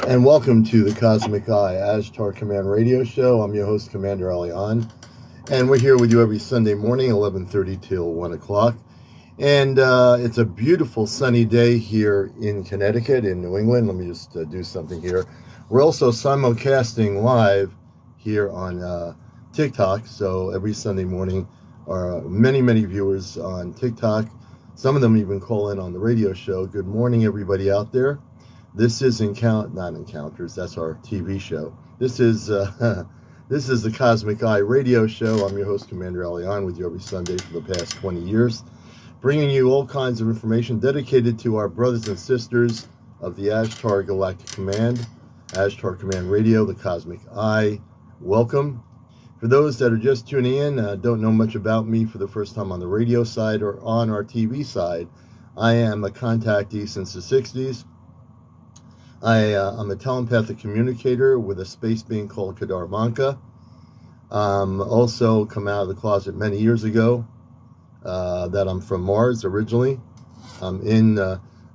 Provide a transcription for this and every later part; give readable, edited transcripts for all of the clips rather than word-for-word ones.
And welcome to the Cosmic Eye AshtarCommand radio show. I'm your host, CmdrAleon, and we're here with you every Sunday morning, 11:30 till 1 o'clock. And it's a beautiful sunny day here in Connecticut, in New England. Let me just do something here. We're also simulcasting live here on TikTok, so every Sunday morning are many viewers on TikTok. Some of them even call in on the radio show. Good morning, everybody out there. This is not Encounters, that's our TV show. This is the Cosmic Eye radio show. I'm your host, CmdrAleon, with you every Sunday for the past 20 years, bringing you all kinds of information dedicated to our brothers and sisters of the Ashtar Galactic Command, AshtarCommand Radio, the Cosmic Eye. Welcome. For those that are just tuning in, don't know much about me for the first time on the radio side or on our TV side, I am a contactee since the 60s. I'm a telepathic communicator with a space being called Kadar Manka. Also come out of the closet many years ago that I'm from Mars originally. I'm in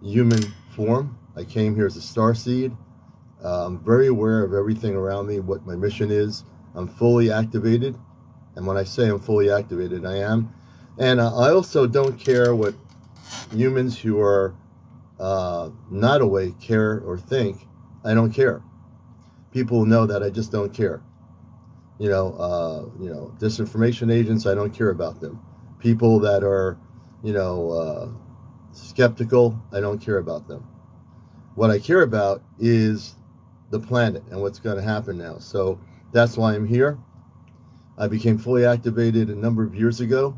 human form. I came here as a starseed. I'm very aware of everything around me, what my mission is. I'm fully activated. And when I say I'm fully activated, I am. And I also don't care what humans who are not awake care or think. I don't care. People know that I just don't care. Disinformation agents, I don't care about them. People that are, skeptical, I don't care about them. What I care about is the planet and what's going to happen now. So that's why I'm here. I became fully activated a number of years ago.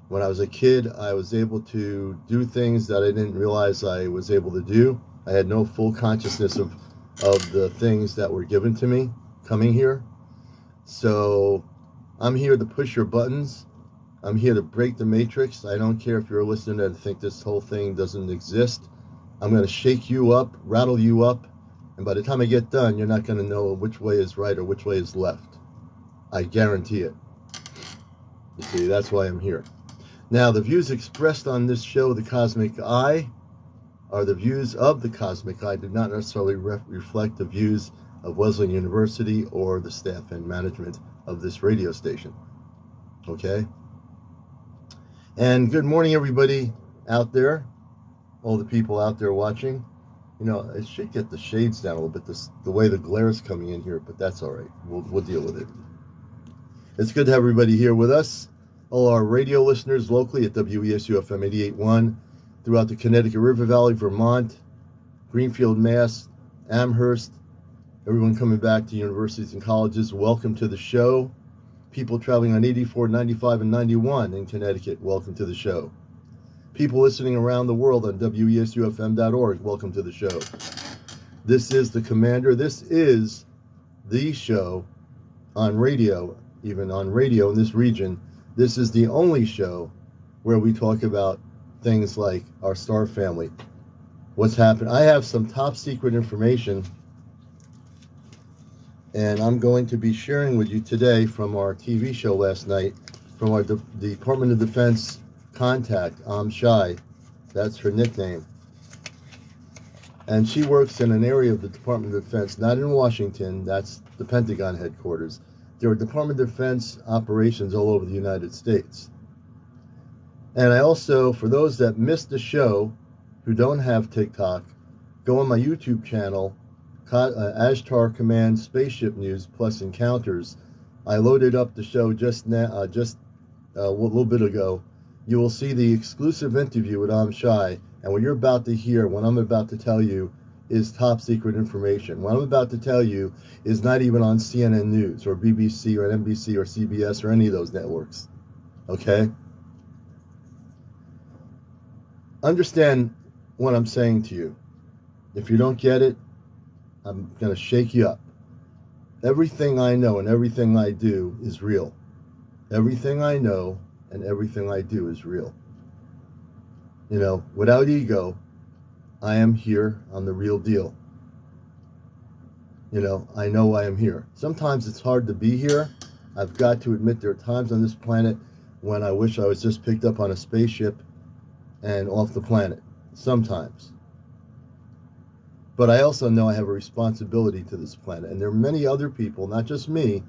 When I was a kid, I was able to do things that I didn't realize I was able to do. I had no full consciousness of the things that were given to me coming here. So I'm here to push your buttons. I'm here to break the matrix. I don't care if you're listening and think this whole thing doesn't exist. I'm going to shake you up, rattle you up, and by the time I get done, you're not going to know which way is right or which way is left. I guarantee it. You see, that's why I'm here. Now, the views expressed on this show, The Cosmic Eye, are the views of The Cosmic Eye, do not necessarily reflect the views of Wesleyan University or the staff and management of this radio station. Okay? And good morning, everybody out there, all the people out there watching. I should get the shades down a little bit, the way the glare is coming in here, but that's all right. We'll deal with it. It's good to have everybody here with us. All our radio listeners locally at WESU FM 88.1 throughout the Connecticut River Valley, Vermont, Greenfield, Mass, Amherst, everyone coming back to universities and colleges, welcome to the show. People traveling on 84, 95, and 91 in Connecticut, welcome to the show. People listening around the world on WESUFM.org, welcome to the show. This is the Commander. This is the show on radio, even on radio in this region. This is the only show where we talk about things like our star family, what's happened. I have some top secret information, and I'm going to be sharing with you today from our TV show last night, from our Department of Defense contact, Shy. That's her nickname. And she works in an area of the Department of Defense, not in Washington, that's the Pentagon headquarters. There are Department of Defense operations all over the United States. And I also, for those that missed the show, who don't have TikTok, go on my YouTube channel, AshtarCommand Spaceship News plus Encounters. I loaded up the show just a little bit ago. You will see the exclusive interview with Shy, and what you're about to hear, what I'm about to tell you, is top secret information. What I'm about to tell you is not even on CNN News or BBC or NBC or CBS or any of those networks. Okay? Understand what I'm saying to you. If you don't get it, I'm going to shake you up. Everything I know and everything I do is real. Everything I know and everything I do is real. Without ego, I am here. I'm the real deal. I know I am here. Sometimes it's hard to be here. I've got to admit there are times on this planet when I wish I was just picked up on a spaceship and off the planet. Sometimes. But I also know I have a responsibility to this planet. And there are many other people, not just me,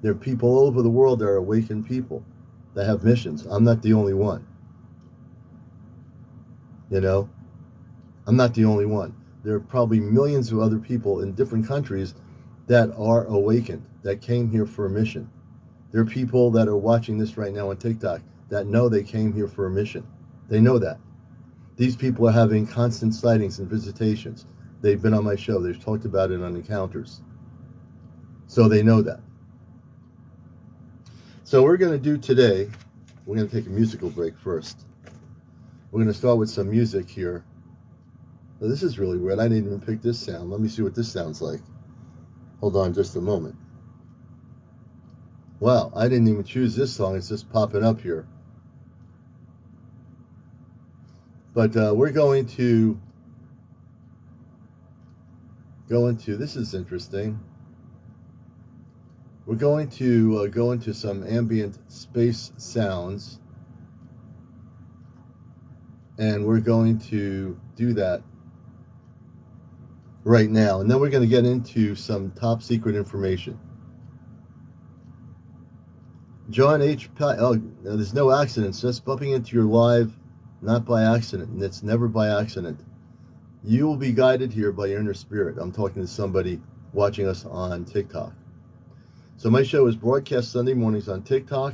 there are people all over the world that are awakened people that have missions. I'm not the only one. You know, I'm not the only one. There are probably millions of other people in different countries that are awakened, that came here for a mission. There are people that are watching this right now on TikTok that know they came here for a mission. They know that. These people are having constant sightings and visitations. They've been on my show. They've talked about it on Encounters. So they know that. So we're going to do today, we're going to take a musical break first. We're going to start with some music here. Now, this is really weird. I didn't even pick this sound. Let me see what this sounds like. Hold on just a moment. Wow, I didn't even choose this song. It's just popping up here. But we're going to go into, this is interesting. We're going to go into some ambient space sounds. And we're going to do that right now. And then we're going to get into some top secret information. John H. Oh, there's no accidents, just bumping into your live, not by accident, and it's never by accident. You will be guided here by your inner spirit. I'm talking to somebody watching us on TikTok. So my show is broadcast Sunday mornings on TikTok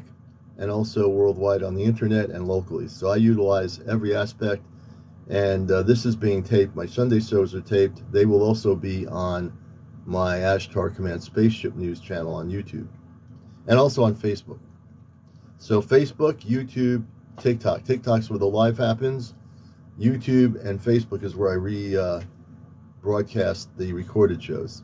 and also worldwide on the internet and locally. So I utilize every aspect, and this is being taped. My Sunday shows are taped. They will also be on my AshtarCommand Spaceship News channel on YouTube and also on Facebook. So Facebook, YouTube, TikTok. TikTok's where the live happens. YouTube and Facebook is where I broadcast the recorded shows.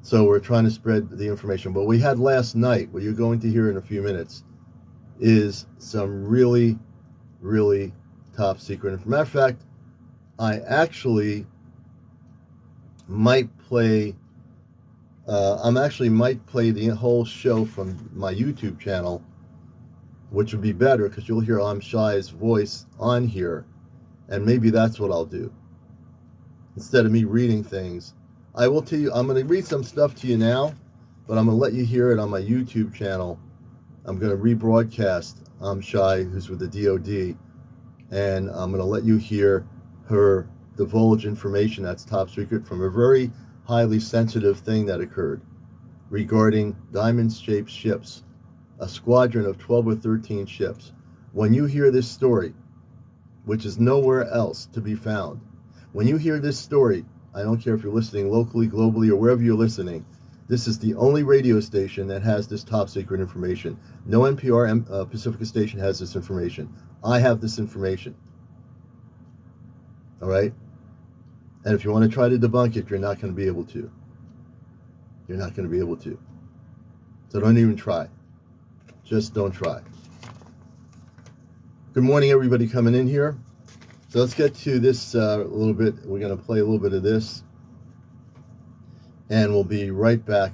So we're trying to spread the information. But we had last night, what you're going to hear in a few minutes, is some really, really top secret information. Matter of fact, I actually might play the whole show from my YouTube channel, which would be better because you'll hear I'm Shy's voice on here, and maybe that's what I'll do. Instead of me reading things, I will tell you, I'm going to read some stuff to you now, but I'm going to let you hear it on my YouTube channel. I'm going to rebroadcast I'm Shy, who's with the DOD, and I'm going to let you hear her divulge information that's top secret from a very highly sensitive thing that occurred regarding diamond-shaped ships, a squadron of 12 or 13 ships. When you hear this story, which is nowhere else to be found, when you hear this story, I don't care if you're listening locally, globally, or wherever you're listening, this is the only radio station that has this top secret information. No NPR Pacifica station has this information. I have this information. All right? And if you want to try to debunk it, you're not going to be able to. You're not going to be able to. So don't even try. Just don't try. Good morning, everybody coming in here. So let's get to this a little bit. We're going to play a little bit of this. And we'll be right back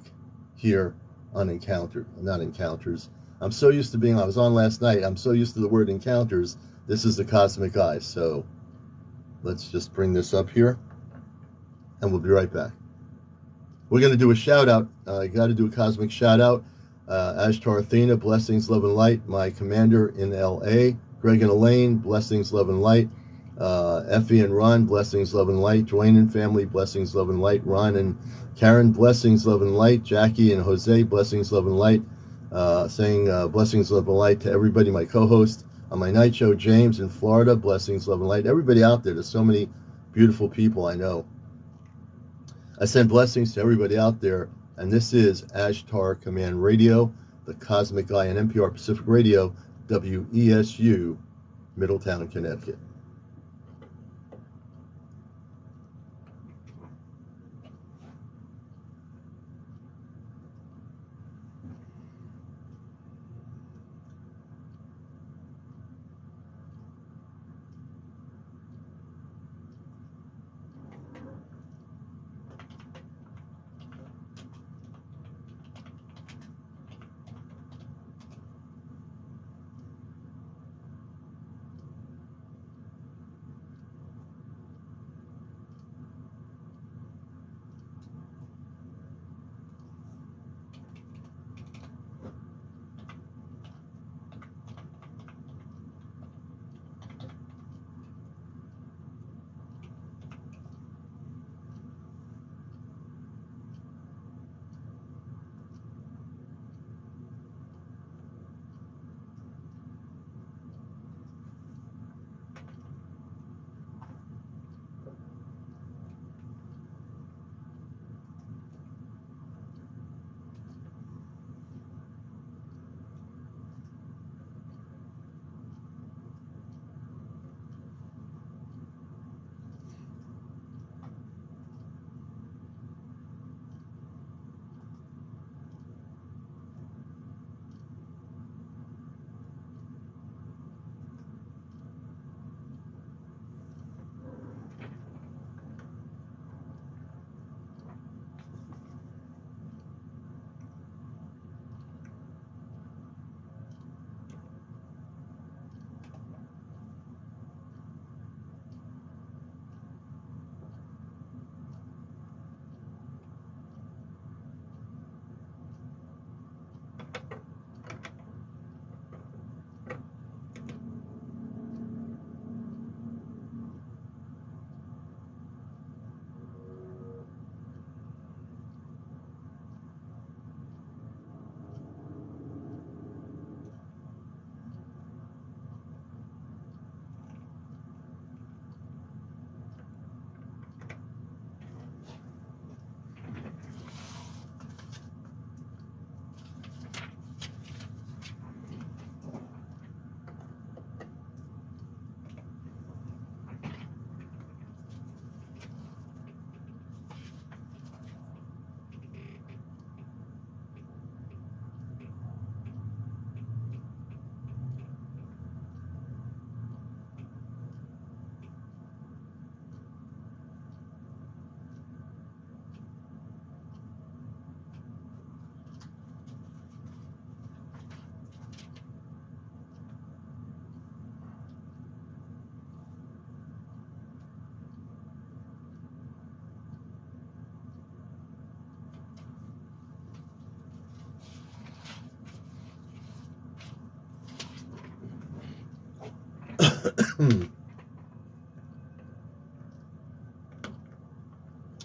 here on Not Encounters. I'm so used to being on. I was on last night. I'm so used to the word Encounters. This is the Cosmic Eye. So let's just bring this up here. And we'll be right back. We're going to do a shout out. I got to do a cosmic shout out. Ashtar Athena, blessings, love, and light. My commander in LA. Greg and Elaine, blessings, love, and light. Effie and Ron, blessings, love, and light. Dwayne and family, blessings, love, and light. Ron and Karen, blessings, love, and light. Jackie and Jose, blessings, love, and light. Saying blessings, love, and light to everybody, my co-host on my night show, James in Florida, blessings, love, and light. Everybody out there, there's so many beautiful people I know. I send blessings to everybody out there, and this is AshtarCommand Radio, the Cosmic Eye, and NPR Pacific Radio, WESU, Middletown, Connecticut.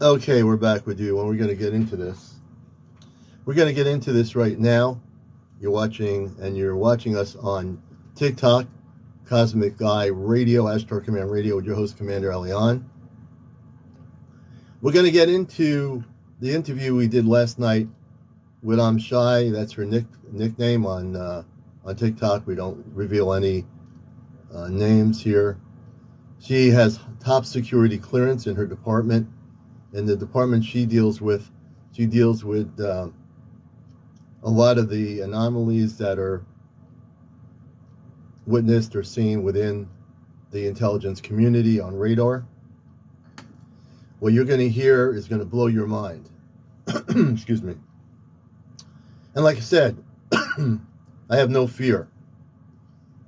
Okay, we're back with you, and we're going to get into this. We're going to get into this right now. You're watching us on TikTok, Cosmic Guy Radio, AshtarCommand Radio, with your host, CmdrAleon. We're going to get into the interview we did last night with Shy. That's her nickname on TikTok. We don't reveal any names here. She has top security clearance in her department. In the department she deals with a lot of the anomalies that are witnessed or seen within the intelligence community on radar. What you're going to hear is going to blow your mind. Excuse me. And like I said, I have no fear.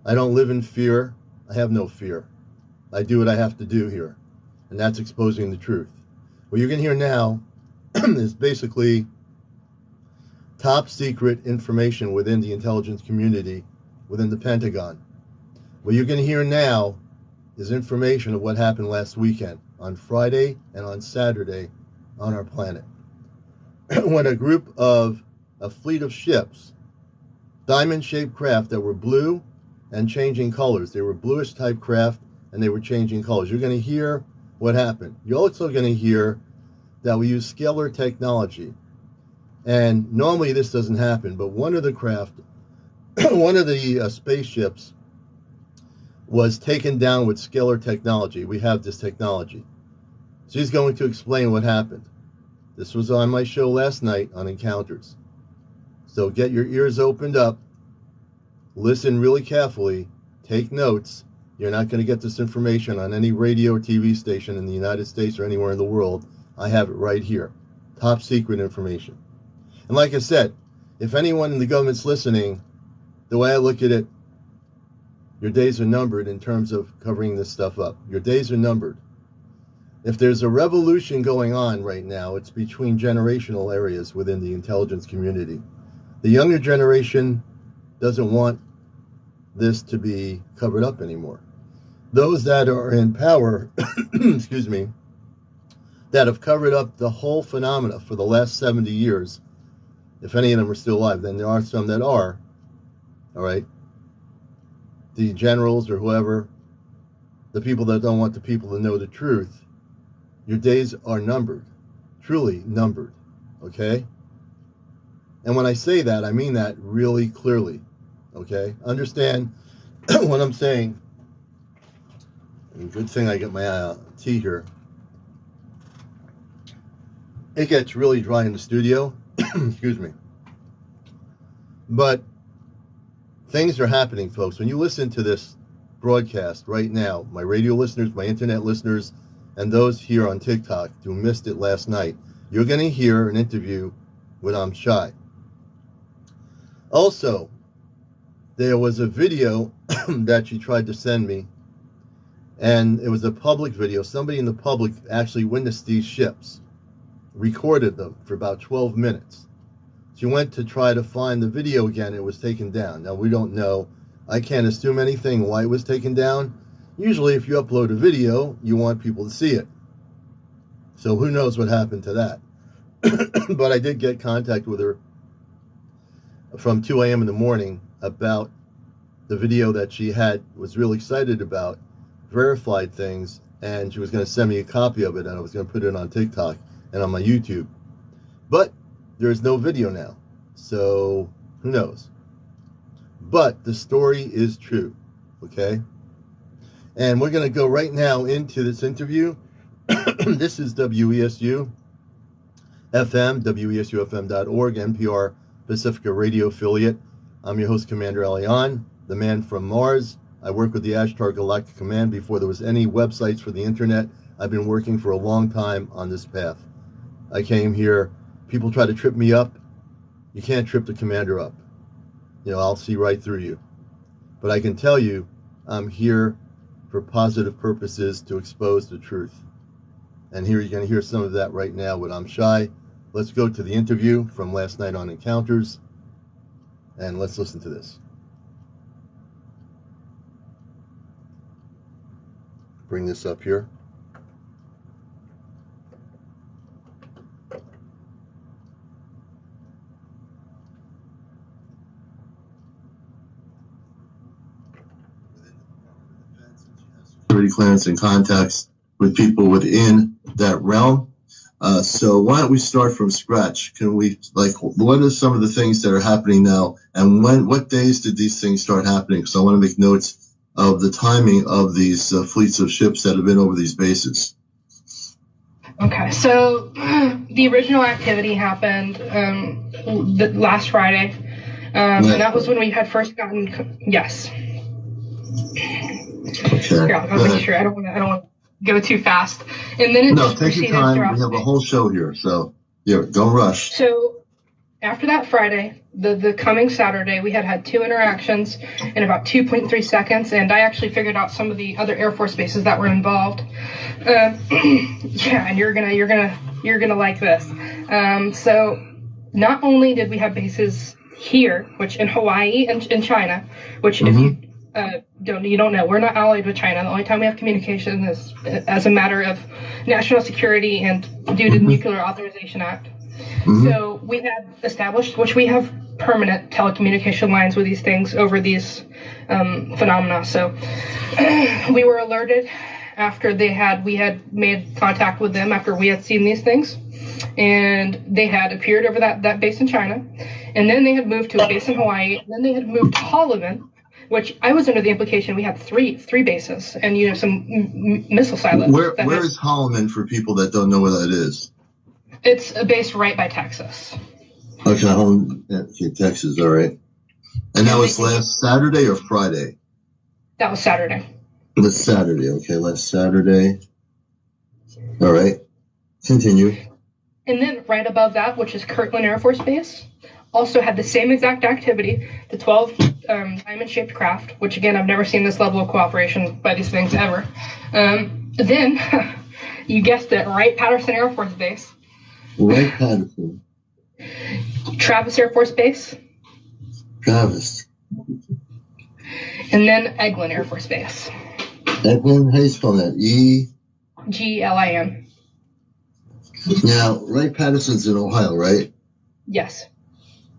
I don't live in fear. I have no fear. I do what I have to do here, and that's exposing the truth. What you're going to hear now is basically top secret information within the intelligence community, within the Pentagon. What you're going to hear now is information of what happened last weekend, on Friday and on Saturday, on our planet. When a fleet of ships, diamond-shaped craft that were blue and changing colors. They were bluish type craft, and they were changing colors. You're going to hear what happened. You're also going to hear that we use scalar technology. And normally this doesn't happen, but one of the craft, one of the spaceships was taken down with scalar technology. We have this technology. She's going to explain what happened. This was on my show last night on Encounters. So get your ears opened up, listen really carefully, take notes. You're not going to get this information on any radio or TV station in the United States or anywhere in the world. I have it right here. Top secret information. And like I said, if anyone in the government's listening, the way I look at it, your days are numbered in terms of covering this stuff up. Your days are numbered. If there's a revolution going on right now, it's between generational areas within the intelligence community. The younger generation doesn't want this to be covered up anymore. Those that are in power, excuse me, that have covered up the whole phenomena for the last 70 years, if any of them are still alive, then there are some that are, all right? The generals or whoever, the people that don't want the people to know the truth, your days are numbered, truly numbered, okay? And when I say that, I mean that really clearly, okay? Understand what I'm saying. And good thing I get my tea here. It gets really dry in the studio, excuse me. But things are happening, folks. When you listen to this broadcast right now, my radio listeners, my internet listeners, and those here on TikTok who missed it last night, you're going to hear an interview with Shy. Also, there was a video that she tried to send me, and it was a public video. Somebody in the public actually witnessed these ships, recorded them for about 12 minutes. She went to try to find the video again. It was taken down. Now, we don't know. I can't assume anything why it was taken down. Usually, if you upload a video, you want people to see it. So who knows what happened to that. But I did get contact with her from 2 a.m. in the morning about the video that she was really excited about, verified things, and she was going to send me a copy of it, and I was going to put it on TikTok and on my YouTube. But there is no video now, so who knows? But the story is true, okay? And we're going to go right now into this interview. This is WESU FM, WESUFM.org, NPR Pacifica radio affiliate. I'm your host, CmdrAleon, the man from Mars. I work with the Ashtar Galactic Command before there was any websites for the internet. I've been working for a long time on this path. I came here. People try to trip me up. You can't trip the commander up. You know, I'll see right through you. But I can tell you, I'm here for positive purposes to expose the truth. And here you're going to hear some of that right now with Shy. Let's go to the interview from last night on Encounters, and let's listen to this. bring this up here. Security clearance and contacts with people within that realm. So why don't we start from scratch? Can we, like, what are some of the things that are happening now, and what days did these things start happening? Because I want to make notes of the timing of these fleets of ships that have been over these bases. Okay, so the original activity happened last Friday, and that was when we had first gotten, yes. Okay. Here, I'll make sure. I don't want to go too fast. And then it just take your time. We have a whole show here, so yeah, don't rush. So after that Friday, the coming Saturday, we had 2 interactions in about 2.3 seconds, and I actually figured out some of the other Air Force bases that were involved. Yeah, and you're gonna like this. So not only did we have bases here, which in Hawaii and in China, which if you don't know, we're not allied with China. The only time we have communication is as a matter of national security and due to the Nuclear Authorization Act. So we had established, which we have permanent telecommunication lines with these things over these phenomena. So we were alerted after we had made contact with them after we had seen these things, and they had appeared over that base in China, and then they had moved to a base in Hawaii, and then they had moved to Holloman, which I was under the implication we had three bases and some missile silos. Where is Holloman for people that don't know where that is? It's a base right by Texas. Okay, Texas, all right. And that was last Saturday or Friday? That was Saturday. It was Saturday, okay, last Saturday. All right, continue. And then right above that, which is Kirtland Air Force Base, also had the same exact activity, the 12 diamond-shaped craft, which again, I've never seen this level of cooperation by these things ever. Then, you guessed it, Wright-Patterson Air Force Base. Wright-Patterson. Travis Air Force Base. Travis. And then Eglin Air Force Base. Eglin, how do you spell that? Glin. Now, Wright-Patterson's in Ohio, right? Yes.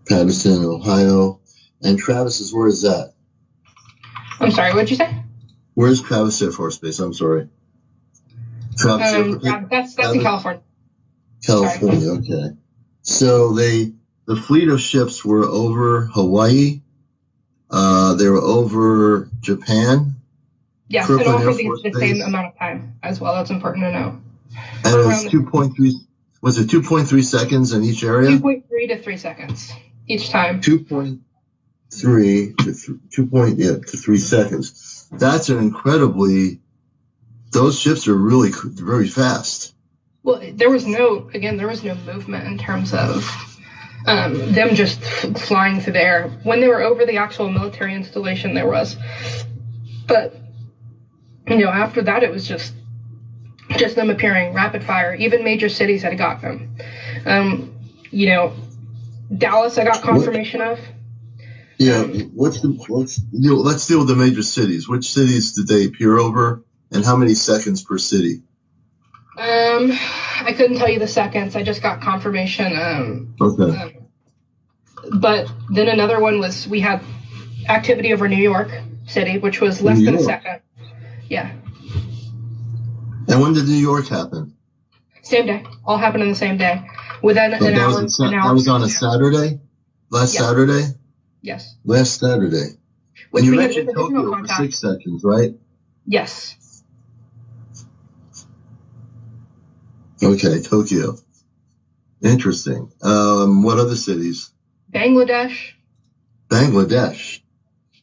Patterson, Ohio. And Travis where is that? I'm sorry, what'd you say? Where's Travis Air Force Base? I'm sorry. Travis that's in California. California, sorry. Okay. So the fleet of ships were over Hawaii. They were over Japan. Yes, and over the same amount of time as well. That's important to know. And it was 2.3. Was it 2.3 seconds in each area? 2.3 to 3 seconds each time. 2.3 to 3 seconds. That's an incredibly. Those ships are really very fast. Well, there was no movement in terms of them just flying through the air. When they were over the actual military installation, there was. But, after that, it was just them appearing rapid fire. Even major cities had got them. Dallas, I got confirmation of. Yeah, let's deal with the major cities. Which cities did they appear over, and how many seconds per city? I couldn't tell you the seconds. I just got confirmation. Okay. But then another one was we had activity over New York City, which was less than a second. Yeah. And when did New York happen? Same day. All happened in the same day. Within an hour. That was on a Saturday? Last Saturday? Yes. Last Saturday. Which and you mentioned Tokyo for 6 seconds, right? Yes. Okay, Tokyo. Interesting. What other cities? Bangladesh.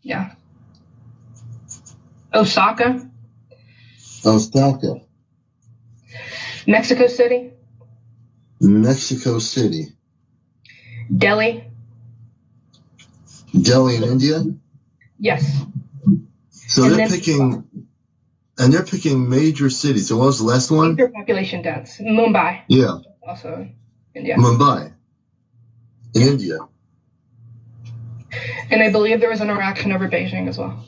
Yeah. Osaka. Mexico City. Delhi. Delhi in India? Yes. So they're picking major cities. So what was the last one? Major population dense. Mumbai. Yeah. Also India. Mumbai. In India. And I believe there was an interaction over Beijing as well.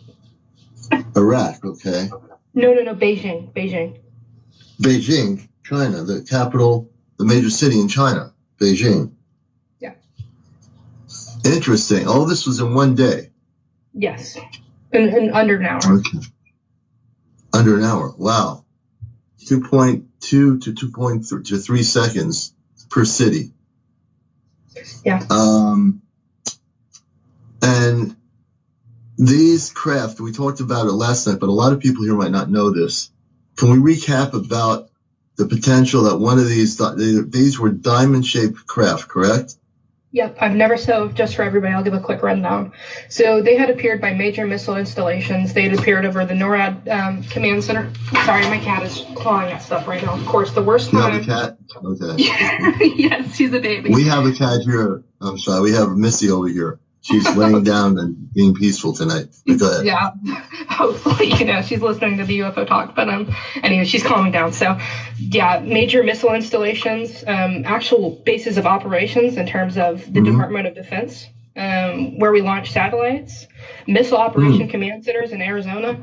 Iraq, okay. No, Beijing. Beijing, China, the capital, the major city in China, Beijing. Yeah. Interesting. All this was in one day. Yes. In under an hour. Okay. Under an hour. Wow. 2.2 to 2.3 to 3 seconds per city. Yeah. And these craft, we talked about it last night, but a lot of people here might not know this. Can we recap about the potential that one of these were diamond-shaped craft, correct? Yep, just for everybody, I'll give a quick rundown. So they had appeared by major missile installations. They had appeared over the NORAD command center. Sorry, my cat is clawing at stuff right now. Of course, the worst time. You have a cat? Okay. Yes, she's a baby. We have a cat here. I'm sorry. We have Missy over here. She's laying down and being peaceful tonight. Go ahead. Yeah, hopefully, she's listening to the UFO talk. But anyway, she's calming down. So, yeah, major missile installations, actual bases of operations in terms of the Department of Defense, where we launch satellites, missile operation command centers in Arizona.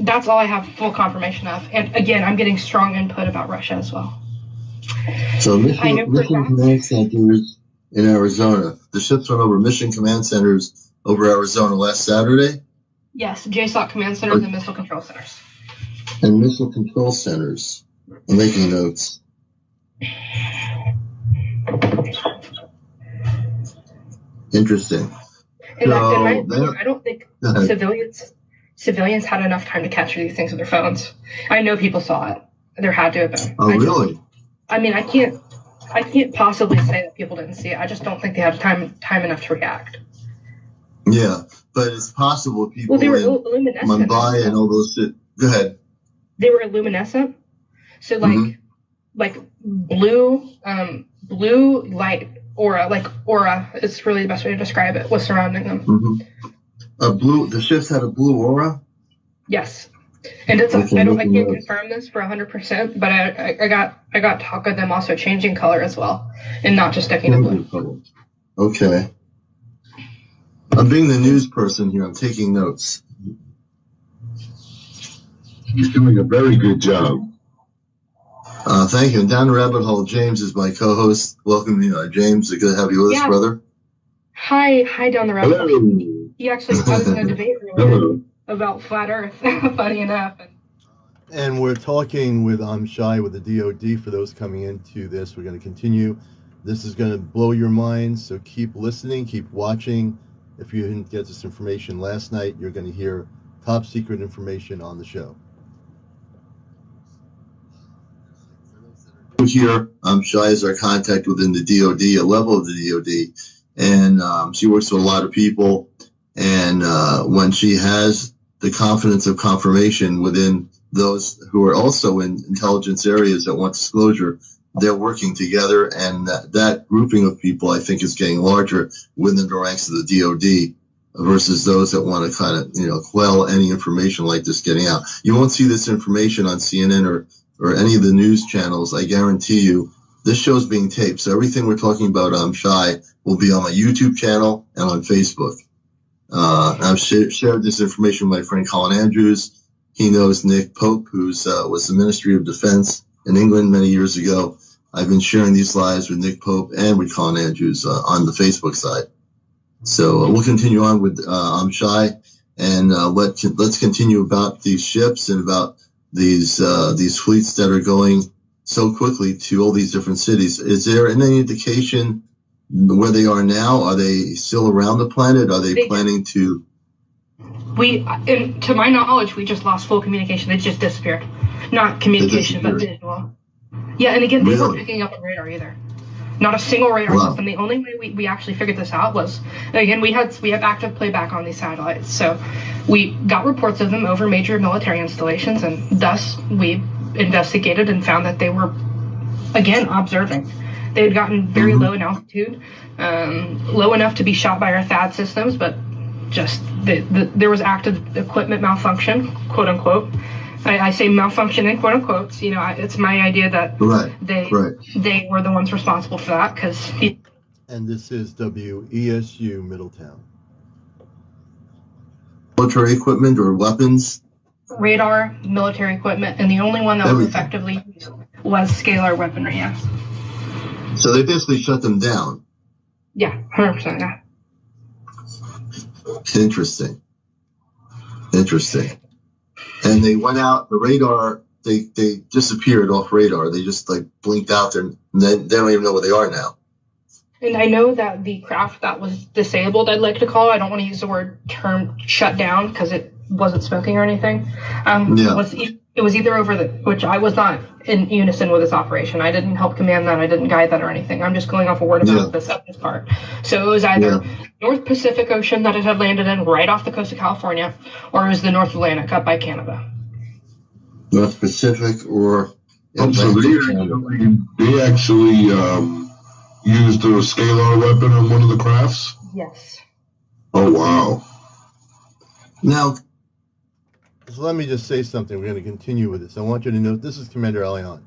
That's all I have full confirmation of. And again, I'm getting strong input about Russia as well. So mission command centers in Arizona. The ships went over mission command centers over Arizona last Saturday? Yes, JSOC command centers and missile control centers. And missile control centers. I'm making notes. Interesting. In my opinion, I don't think civilians had enough time to capture these things with their phones. I know people saw it. There had to have been. Oh, really? I can't possibly say that people didn't see it. I just don't think they had time enough to react. Yeah, but it's possible people Well, they were in luminescent. Mumbai and all those shit. Go ahead. They were luminescent. So like blue light aura is really the best way to describe it, was surrounding them. The ships had a blue aura? Yes. And I can't confirm this for 100%, but I got talk of them also changing color as well, and not just sticking to blue. Okay. I'm being the news person here. I'm taking notes. He's doing a very good job. Thank you. And down the rabbit hole, James is my co-host. Welcome, James. It's good to have you with us, brother. Hi, down the rabbit hole. He actually was in a debate earlier about flat Earth. Funny enough. And we're talking with Shai with the DoD. For those coming into this, we're going to continue. This is going to blow your mind, so keep listening, keep watching. If you didn't get this information last night, you're going to hear top secret information on the show. Here, Shai is our contact within the DoD, a level of the DoD, and she works with a lot of people. And when she has the confidence of confirmation within those who are also in intelligence areas that want disclosure, they're working together, and that grouping of people, I think, is getting larger within the ranks of the DoD versus those that want to kind of, quell any information like this getting out. You won't see this information on CNN or any of the news channels. I guarantee you, this show's being taped, so everything we're talking about, Shai, will be on my YouTube channel and on Facebook. I've shared this information with my friend Colin Andrews. He knows Nick Pope, who was the Ministry of Defense in England many years ago. I've been sharing these lives with Nick Pope and with Colin Andrews on the Facebook side. So we'll continue on with Shai, and let's continue about these ships and about these fleets that are going so quickly to all these different cities. Is there any indication where they are now? Are they still around the planet? Are they planning to? To my knowledge, we just lost full communication. They just disappeared. Not communication, but visual. Yeah, and again, they weren't picking up a radar either. Not a single radar system. The only way we actually figured this out was, again, we have active playback on these satellites. So we got reports of them over major military installations, and thus we investigated and found that they were, again, observing. They had gotten very low in altitude, low enough to be shot by our THAAD systems, but just there was active equipment malfunction, quote unquote. I say malfunction in quote unquote. It's my idea that they were the ones responsible for that, because. And this is WESU Middletown. Military equipment or weapons radar, military equipment, and the only one that was effectively used was scalar weaponry, yes. So they basically shut them down. Yeah, 100%, yeah. Interesting. And they went out, the radar, they disappeared off radar. They just like blinked out there, and they don't even know where they are now. And I know that the craft that was disabled, I'd like to call, I don't want to use the term shut down because it wasn't smoking or anything. It was either over which I was not in unison with this operation. I didn't help command that. I didn't guide that or anything. I'm just going off a word of mouth this part. So it was either North Pacific Ocean that it had landed in right off the coast of California, or it was the North Atlantic up by Canada. North Pacific or Atlantic. So they actually used a scalar weapon on one of the crafts? Yes. Oh, wow. Now, so let me just say something. We're going to continue with this. I want you to know this is CmdrAleon.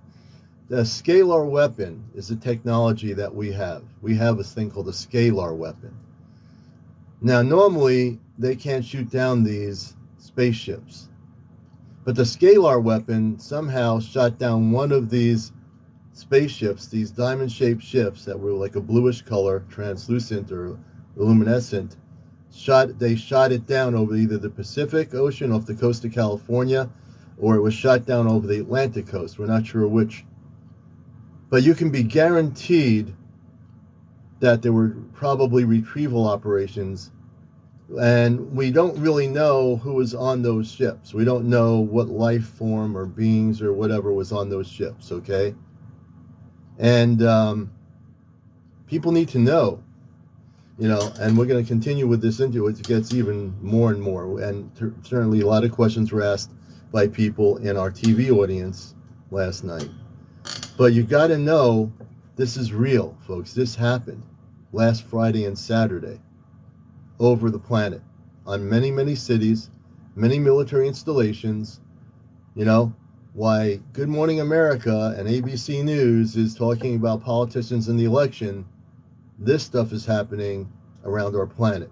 The scalar weapon is a technology that we have. We have this thing called a scalar weapon. Now, normally, they can't shoot down these spaceships. But the scalar weapon somehow shot down one of these spaceships, these diamond-shaped ships that were like a bluish color, translucent or luminescent. They shot it down over either the Pacific Ocean off the coast of California, or it was shot down over the Atlantic coast. We're not sure which. But you can be guaranteed that there were probably retrieval operations, and we don't really know who was on those ships. We don't know what life form or beings or whatever was on those ships, okay? And people need to know. And we're going to continue with this into it. It gets even more and more. And certainly a lot of questions were asked by people in our TV audience last night. But you got to know this is real, folks. This happened last Friday and Saturday over the planet on many, many cities, many military installations. Why Good Morning America and ABC News is talking about politicians in the election. This stuff is happening around our planet,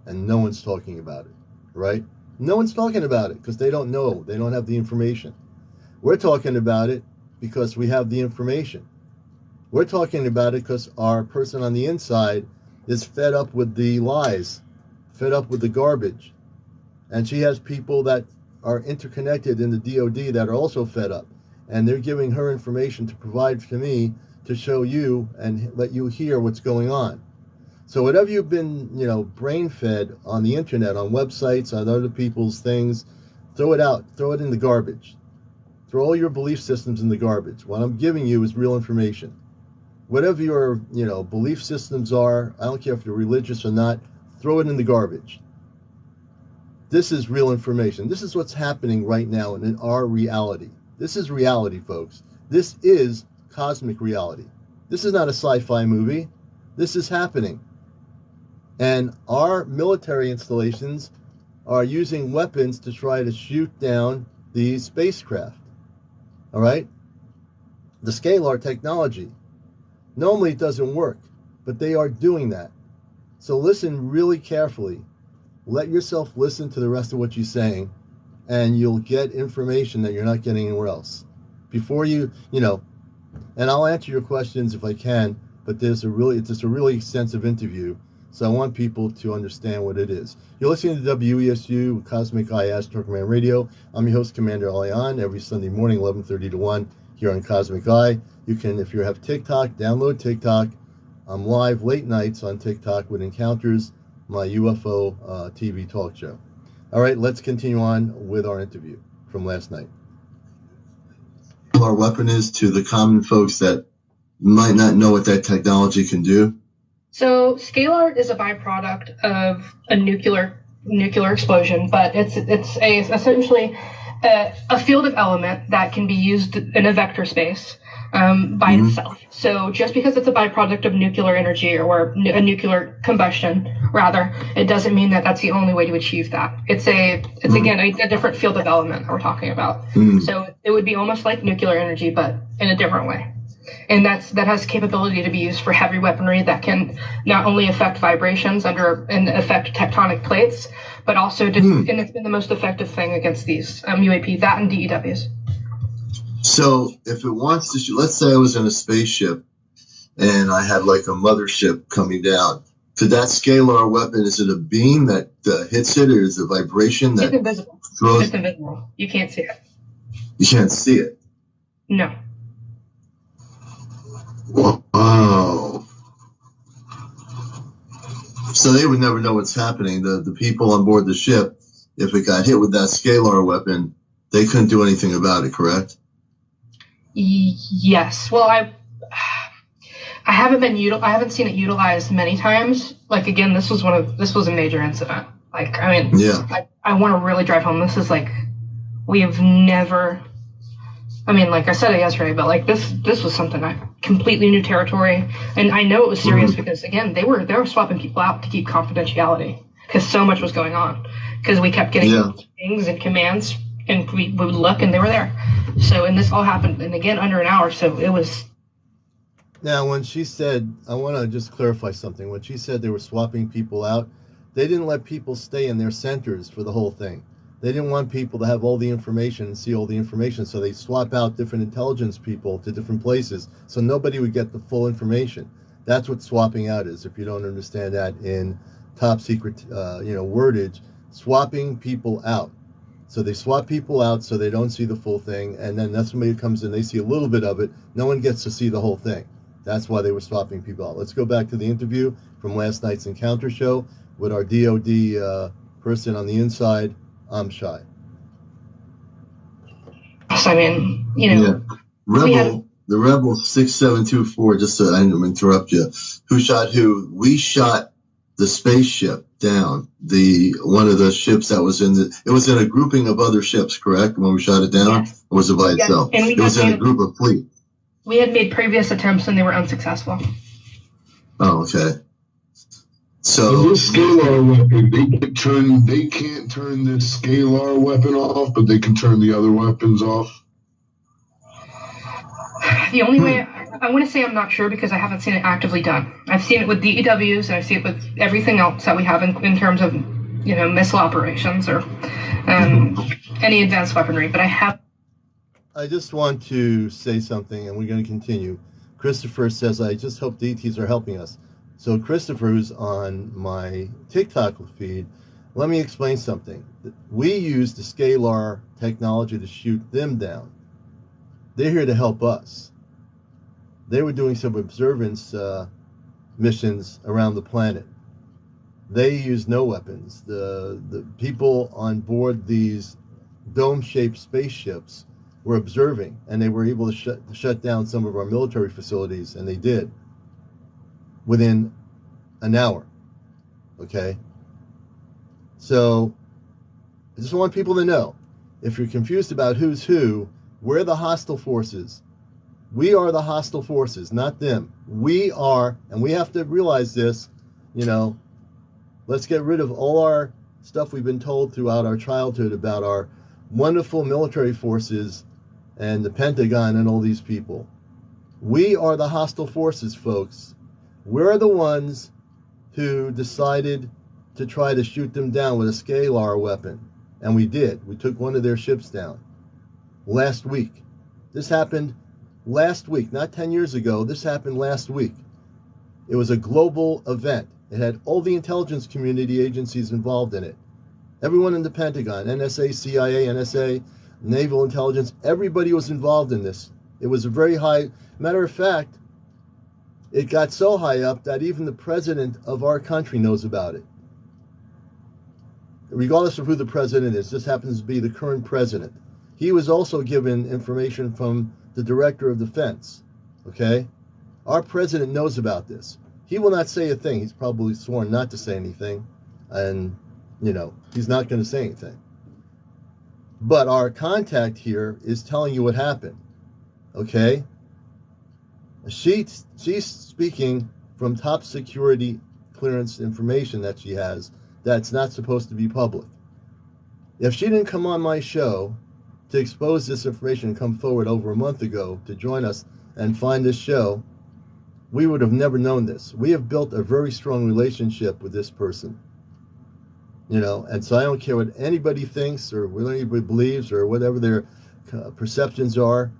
and no one's talking about it, right? No one's talking about it because they don't know. They don't have the information. We're talking about it because we have the information. We're talking about it because our person on the inside is fed up with the lies, fed up with the garbage. And she has people that are interconnected in the DOD that are also fed up. And they're giving her information to provide to me to show you and let you hear what's going on. So whatever you've been, brain fed on the internet, on websites, on other people's things, throw it out, throw it in the garbage. Throw all your belief systems in the garbage. What I'm giving you is real information. Whatever your, belief systems are, I don't care if you're religious or not, throw it in the garbage. This is real information. This is what's happening right now in our reality. This is reality, folks. This is cosmic reality. This is not a sci-fi movie. This is happening. And our military installations are using weapons to try to shoot down these spacecraft. All right? The scalar technology. Normally it doesn't work, but they are doing that. So listen really carefully. Let yourself listen to the rest of what she's saying, and you'll get information that you're not getting anywhere else. Before you, and I'll answer your questions if I can, but it's just a really extensive interview, so I want people to understand what it is. You're listening to WESU, Cosmic Eye AshtarCommand Radio. I'm your host, CmdrAleon, every Sunday morning, 11:30 to 1, here on Cosmic Eye. You can, if you have TikTok, download TikTok. I'm live late nights on TikTok with Encounters, my UFO TV talk show. All right, let's continue on with our interview from last night. Our weapon is to the common folks that might not know what that technology can do. So scalar is a byproduct of a nuclear explosion, but it's essentially a field of element that can be used in a vector space by itself. So just because it's a byproduct of nuclear energy or a nuclear combustion, rather, it doesn't mean that that's the only way to achieve that. It's again a different field of element that we're talking about. So it would be almost like nuclear energy, but in a different way. And that has capability to be used for heavy weaponry that can not only affect vibrations and affect tectonic plates, but also and it's been the most effective thing against these UAP, that and DEWs. So if it wants to shoot, let's say I was in a spaceship and I had like a mothership coming down, could that scalar weapon, is it a beam that hits it, or is it a vibration that it's invisible. throws? It's invisible. You can't see it. You can't see it? No. Wow. So they would never know what's happening. The people on board the ship, if it got hit with that scalar weapon, they couldn't do anything about it, correct? Yes. Well, I haven't seen it utilized many times. Like, again, this was a major incident. Like, I mean, yeah. I want to really drive home. This is like, we have never. I mean, like I said it yesterday, but like this was something completely new territory, and I know it was serious because again they were swapping people out to keep confidentiality because so much was going on. Because we kept getting things and commands, and we would look and they were there. So, and this all happened, and again under an hour. So it was. Now, when she said, I want to just clarify something. When she said they were swapping people out, they didn't let people stay in their centers for the whole thing. They didn't want people to have all the information and see all the information, so they swap out different intelligence people to different places so nobody would get the full information. That's what swapping out is, if you don't understand that in top secret wordage, swapping people out. So they swap people out so they don't see the full thing, and then that's when somebody comes in, they see a little bit of it, no one gets to see the whole thing. That's why they were swapping people out. Let's go back to the interview from last night's Encounter show with our DOD person on the inside. I'm shy. I mean, The Rebel 6724, just so I didn't interrupt you, who shot who? We shot the spaceship down, one of the ships that was it was in a grouping of other ships, correct, when we shot it down? Yes. Or was it by itself? It was in a group of fleet. We had made previous attempts and they were unsuccessful. Oh, okay. So this scalar weapon, they can't turn this scalar weapon off, but they can turn the other weapons off. The only way I want to say I'm not sure because I haven't seen it actively done. I've seen it with DEWs and I've seen it with everything else that we have in terms of missile operations or any advanced weaponry. But I just want to say something, and we're going to continue. Christopher says, I just hope DTs are helping us. So Christopher, who's on my TikTok feed, let me explain something. We use the scalar technology to shoot them down. They're here to help us. They were doing some observance missions around the planet. They use no weapons. The people on board these dome-shaped spaceships were observing, and they were able to shut down some of our military facilities, and they did within an hour. Okay? So I just want people to know, if you're confused about who's who, we're the hostile forces. We are the hostile forces, not them. We are, and we have to realize this, let's get rid of all our stuff we've been told throughout our childhood about our wonderful military forces and the Pentagon and all these people. We are the hostile forces, folks. We're the ones who decided to try to shoot them down with a scalar weapon. And we did. We took one of their ships down last week. This happened last week, not 10 years ago. This happened last week. It was a global event. It had all the intelligence community agencies involved in it. Everyone in the Pentagon, NSA, CIA, NSA, Naval Intelligence, everybody was involved in this. It was a very high, matter of fact, it got so high up that even the president of our country knows about it. Regardless of who the president is, this happens to be the current president. He was also given information from the director of defense. Okay? Our president knows about this. He will not say a thing. He's probably sworn not to say anything. And, he's not going to say anything. But our contact here is telling you what happened. Okay? She's speaking from top security clearance information that she has that's not supposed to be public. If she didn't come on my show to expose this information and come forward over a month ago to join us and find this show, we would have never known this. We have built a very strong relationship with this person. You know, and so I don't care what anybody thinks or what anybody believes or whatever their perceptions are.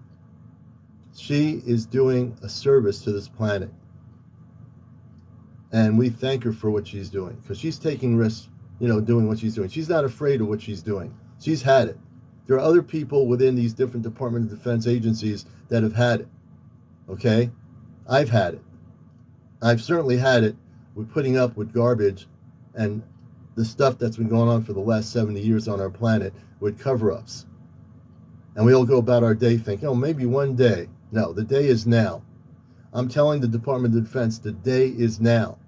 She is doing a service to this planet. And we thank her for what she's doing, because she's taking risks, you know, doing what she's doing. She's not afraid of what she's doing. She's had it. There are other people within these different Department of Defense agencies that have had it. Okay? I've had it. I've certainly had it with putting up with garbage and the stuff that's been going on for the last 70 years on our planet with cover-ups. And we all go about our day thinking, oh, maybe one day. No, the day is now. I'm telling the Department of Defense, the day is now.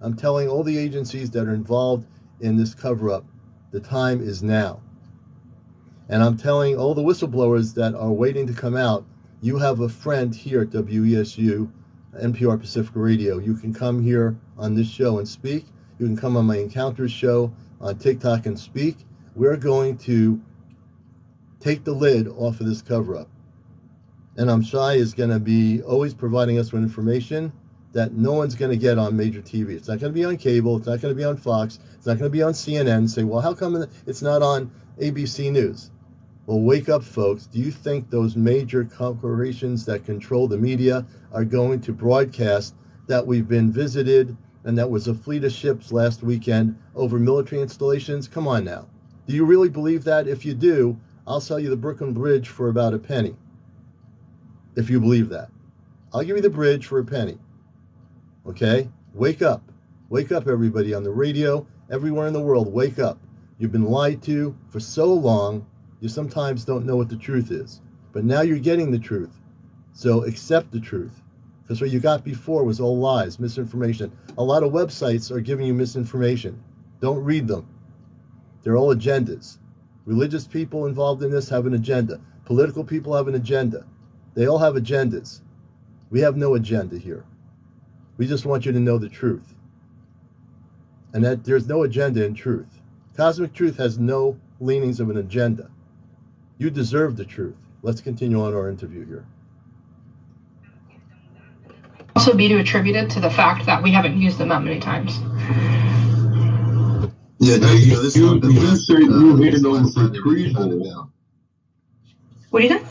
I'm telling all the agencies that are involved in this cover-up, the time is now. And I'm telling all the whistleblowers that are waiting to come out, you have a friend here at WESU, NPR Pacifica Radio. You can come here on this show and speak. You can come on my Encounters show on TikTok and speak. We're going to take the lid off of this cover-up. And Shai is going to be always providing us with information that no one's going to get on major TV. It's not going to be on cable. It's not going to be on Fox. It's not going to be on CNN. Say, well, how come it's not on ABC News? Well, wake up, folks. Do you think those major corporations that control the media are going to broadcast that we've been visited and that was a fleet of ships last weekend over military installations? Come on now. Do you really believe that? If you do, I'll sell you the Brooklyn Bridge for about a penny. If you believe that. I'll give you the bridge for a penny. Okay? Wake up. Wake up, everybody on the radio, everywhere in the world. Wake up. You've been lied to for so long, you sometimes don't know what the truth is. But now you're getting the truth. So accept the truth. Because what you got before was all lies, misinformation. A lot of websites are giving you misinformation. Don't read them. They're all agendas. Religious people involved in this have an agenda. Political people have an agenda. They all have agendas. We have no agenda here. We just want you to know the truth. And that there's no agenda in truth. Cosmic truth has no leanings of an agenda. You deserve the truth. Let's continue on our interview here. Also be attributed to the fact that we haven't used them that many times. Yeah, you said you handle retrieval. What do you think?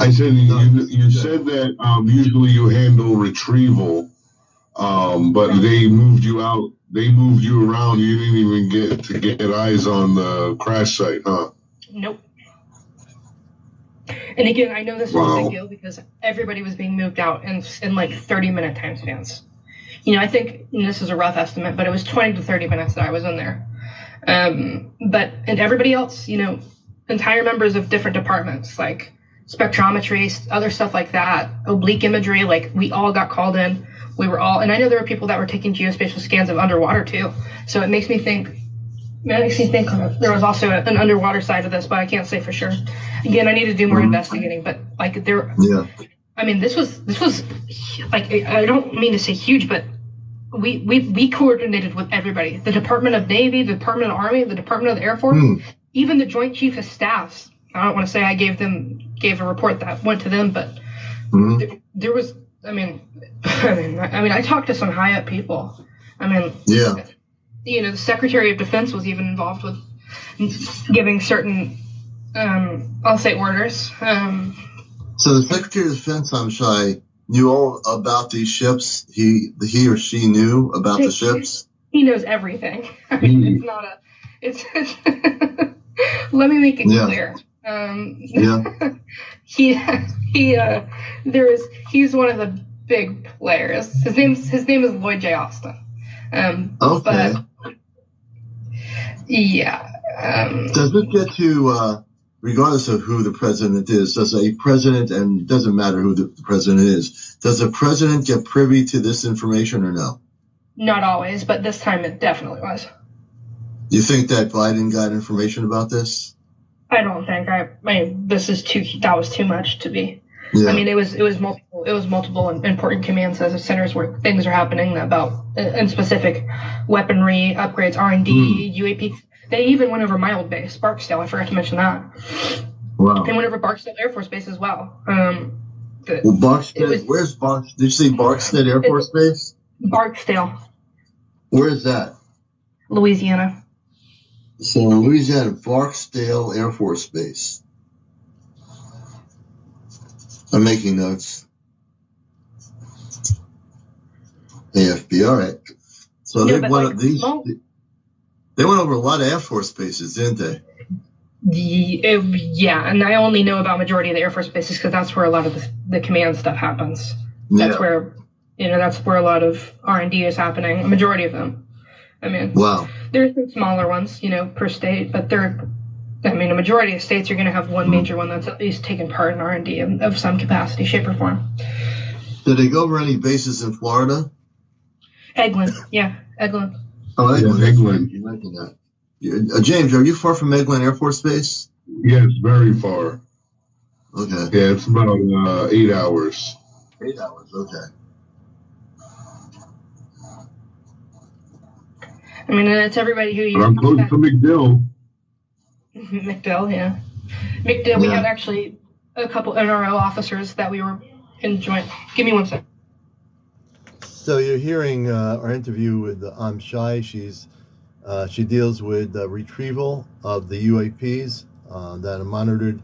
I said you said that usually you handle retrieval, but they moved you out. They moved you around. You didn't even get to get eyes on the crash site, huh? Nope. And again, I know this was a big deal because everybody was being moved out in like 30-minute time spans. You know, I think this is a rough estimate, but it was 20 to 30 minutes that I was in there. And everybody else, you know, entire members of different departments, like spectrometry, other stuff like that, oblique imagery, like we all got called in. We were all, and I know there were people that were taking geospatial scans of underwater too. So it makes me think there was also an underwater side of this, but I can't say for sure. Again, I need to do more investigating, but like I mean, this was like, I don't mean to say huge, but we coordinated with everybody. The Department of Navy, the Department of Army, the Department of the Air Force, even the Joint Chief of Staffs. I don't want to say I gave a report that went to them, but there was, I mean, I talked to some high up people. I mean, you know, the Secretary of Defense was even involved with giving certain, I'll say orders. So the Secretary of Defense, I'm shy, knew all about these ships. He or she knew about the ships. He knows everything. I mean, it's not a. It's. Let me make it clear. He's one of the big players. His name is Lloyd J. Austin. Okay. But, yeah. Does it get to? Regardless of who the president is, does a president, and it doesn't matter who the president is, does the president get privy to this information or no? Not always, but this time it definitely was. You think that Biden got information about this? I don't think. I mean, that was too much to be. Yeah. I mean, it was multiple important command centers where things are happening about, in specific weaponry, upgrades, R&D, UAP. They even went over my old base, Barksdale. I forgot to mention that. Wow. They went over Barksdale Air Force Base as well. Well, Barksdale, where's Barksdale? Did you say Barksdale Air Force Base? Barksdale. Where is that? Louisiana. So in Louisiana, Barksdale Air Force Base. I'm making notes. AFB, all right. So they went over a lot of Air Force bases, didn't they? Yeah, and I only know about majority of the Air Force bases because that's where a lot of the command stuff happens. That's where, that's where a lot of R&D is happening. A majority of them. I mean, wow. There's some smaller ones, per state, but a majority of states are going to have one major one that's at least taken part in R&D of some capacity, shape, or form. Did they go over any bases in Florida? Eglin, yeah, Eglin. Oh, Eglin. Yeah, Eglin. You mentioned that. James, are you far from Eglin Air Force Base? Yes, very far. Okay. Yeah, it's about 8 hours. 8 hours, okay. I mean, it's everybody who you. But I'm close to MacDill. MacDill, yeah. MacDill, we had actually a couple NRO officers that we were in joint. Give me 1 sec. So you're hearing our interview with Shai. She deals with retrieval of the UAPs that are monitored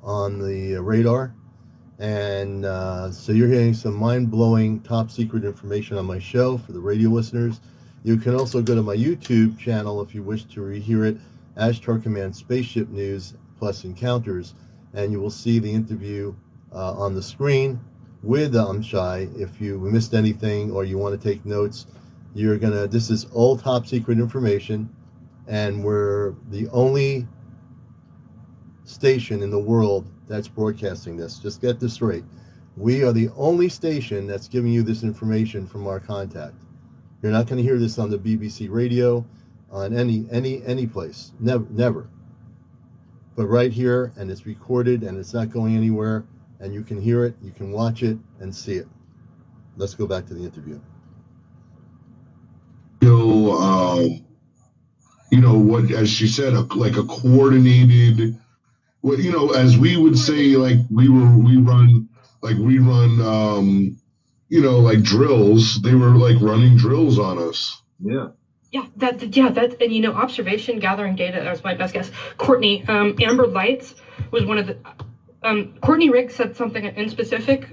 on the radar. And so you're hearing some mind-blowing, top-secret information on my show for the radio listeners. You can also go to my YouTube channel if you wish to rehear it, AshtarCommand Spaceship News plus Encounters, and you will see the interview on the screen with Shai. If you missed anything or you want to take notes, this is all top-secret information, and we're the only station in the world that's broadcasting this. Just get this straight. We are the only station that's giving you this information from our contact. You're not going to hear this on the BBC radio, on any place. Never. But right here, and it's recorded, and it's not going anywhere, and you can hear it, you can watch it, and see it. Let's go back to the interview. What, as she said, like a coordinated, as we would say, like we run like drills. They were like running drills on us. Yeah. And observation, gathering data, that was my best guess. Courtney, Amber Lights was one of the, Courtney Riggs said something in specific,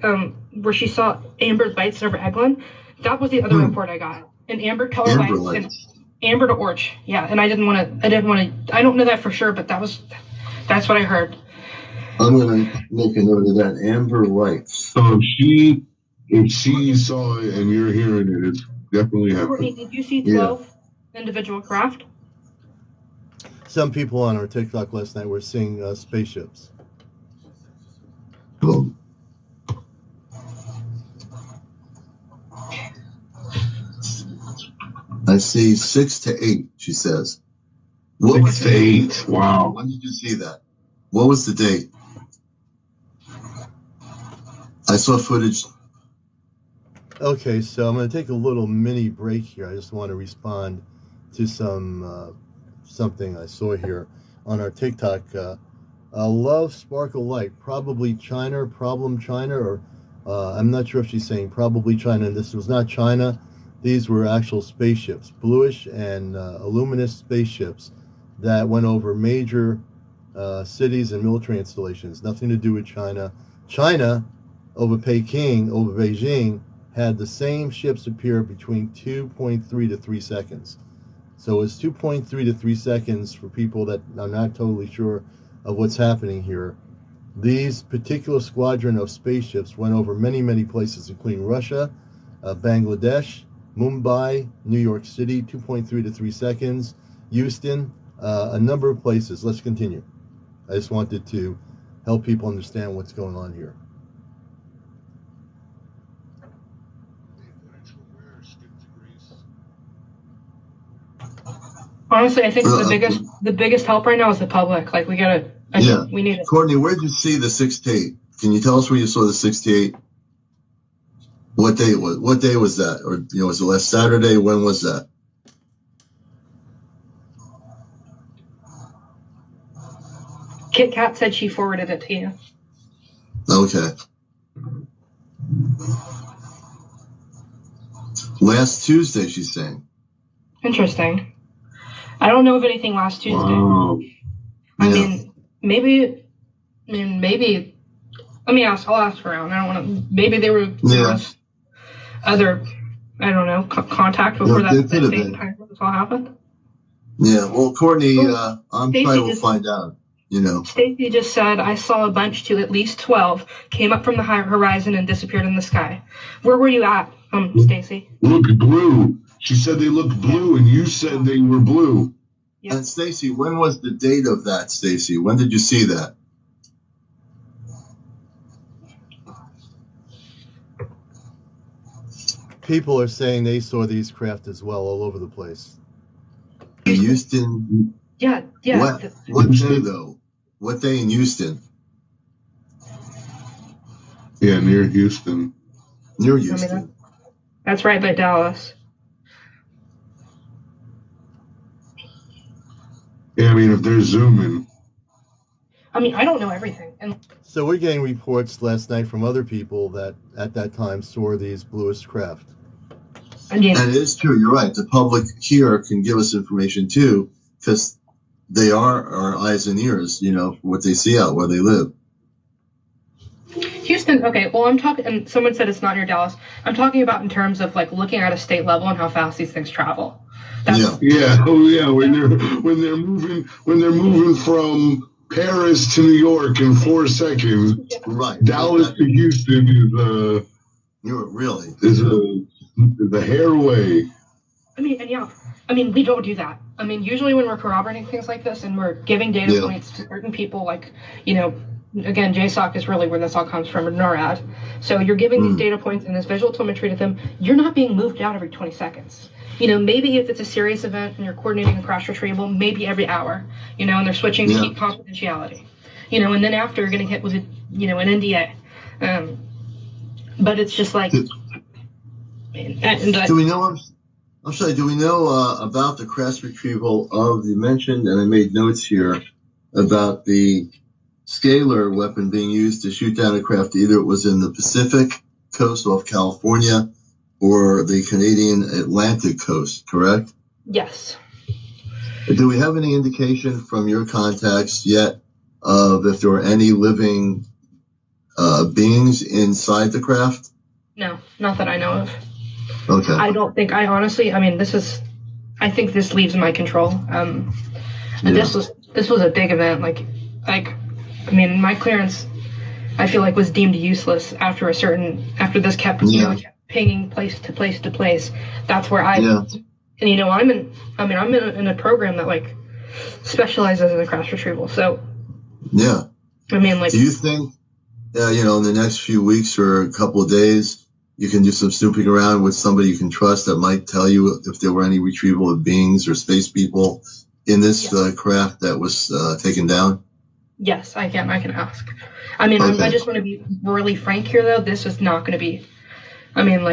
where she saw amber lights over Eglin. That was the other report I got. And amber color lights. And amber to orange. Yeah, and I don't know that for sure, but that's what I heard. I'm going to make a note of that. Amber lights. So if she saw it and you're hearing it, it's definitely happening. Courtney, did you see 12 individual craft? Some people on our TikTok last night were seeing spaceships. Cool. I see 6 to 8, she says. 6 to 8. Wow. When did you see that? What was the date? I saw footage. Okay, so I'm going to take a little mini break here. I just want to respond to something I saw here on our TikTok. Love Sparkle Light, probably China, problem China, or I'm not sure if she's saying probably China. This was not China. These were actual spaceships, bluish and luminous spaceships that went over major cities and military installations. Nothing to do with China. China, over Peking, over Beijing, had the same ships appear between 2.3 to 3 seconds. So it's 2.3 to 3 seconds for people that are not totally sure of what's happening here. These particular squadron of spaceships went over many, many places, including Russia, Bangladesh, Mumbai, New York City, 2.3 to 3 seconds, Houston, a number of places. Let's continue. I just wanted to help people understand what's going on here. Honestly, I think the biggest help right now is the public. Like we need it. Courtney, where did you see the 6 to 8? Can you tell us where you saw the 6 to 8? What day was that? Or was it last Saturday? When was that? Kit Kat said she forwarded it to you. Okay. Last Tuesday, she's saying. Interesting. I don't know of anything last Tuesday. Wow. I mean, maybe. Let me ask. I'll ask around. I don't want to. Maybe there was other, I don't know, contact before that date and time when this all happened. Yeah. Well, Courtney, I'm trying to find out. Stacy just said, I saw a bunch to at least 12 came up from the horizon and disappeared in the sky. Where were you at, Stacy? Look blue. She said they looked blue, and you said they were blue. Yep. And Stacy, when was the date of that, Stacy? When did you see that? People are saying they saw these craft as well all over the place. In Houston? Yeah. What day, though? What day in Houston? Yeah, near Houston. Near Houston. That's right by Dallas. Yeah, I mean, if they're zooming. I mean, I don't know everything. So we're getting reports last night from other people that at that time saw these bluish craft. And it is true. You're right. The public here can give us information too, because they are our eyes and ears, what they see out where they live. Houston, okay, well, I'm talking, and someone said it's not near Dallas. I'm talking about in terms of like looking at a state level and how fast these things travel. Yeah. Oh yeah. When they're moving from Paris to New York in 4 seconds. Right. Dallas to Houston is the hairway. I mean, we don't do that. I mean, usually when we're corroborating things like this and we're giving data points to certain people, like, again, JSOC is really where this all comes from, or NORAD. So you're giving these data points and this visual telemetry to them. You're not being moved out every 20 seconds. Maybe if it's a serious event and you're coordinating a crash retrieval, maybe every hour, and they're switching to keep confidentiality, and then after you're getting hit with an NDA. But it's just like, do we know, I'm sorry, do we know about the crash retrieval of the mentioned, and I made notes here, about the scalar weapon being used to shoot down a craft, either it was in the Pacific coast off California or the Canadian Atlantic coast, correct? Yes. Do we have any indication from your contacts yet of if there were any living beings inside the craft? No, not that I know of. Okay. I don't think, I think this leaves my control. This was a big event. My clearance, I feel like, was deemed useless after this kept pinging place to place to place. That's where I'm in a program that specializes in the crash retrieval. So do you think in the next few weeks or a couple of days you can do some snooping around with somebody you can trust that might tell you if there were any retrieval of beings or space people in this craft that was taken down? Yes, I can ask. I just want to be really frank here, though. This is not going to be, I'm going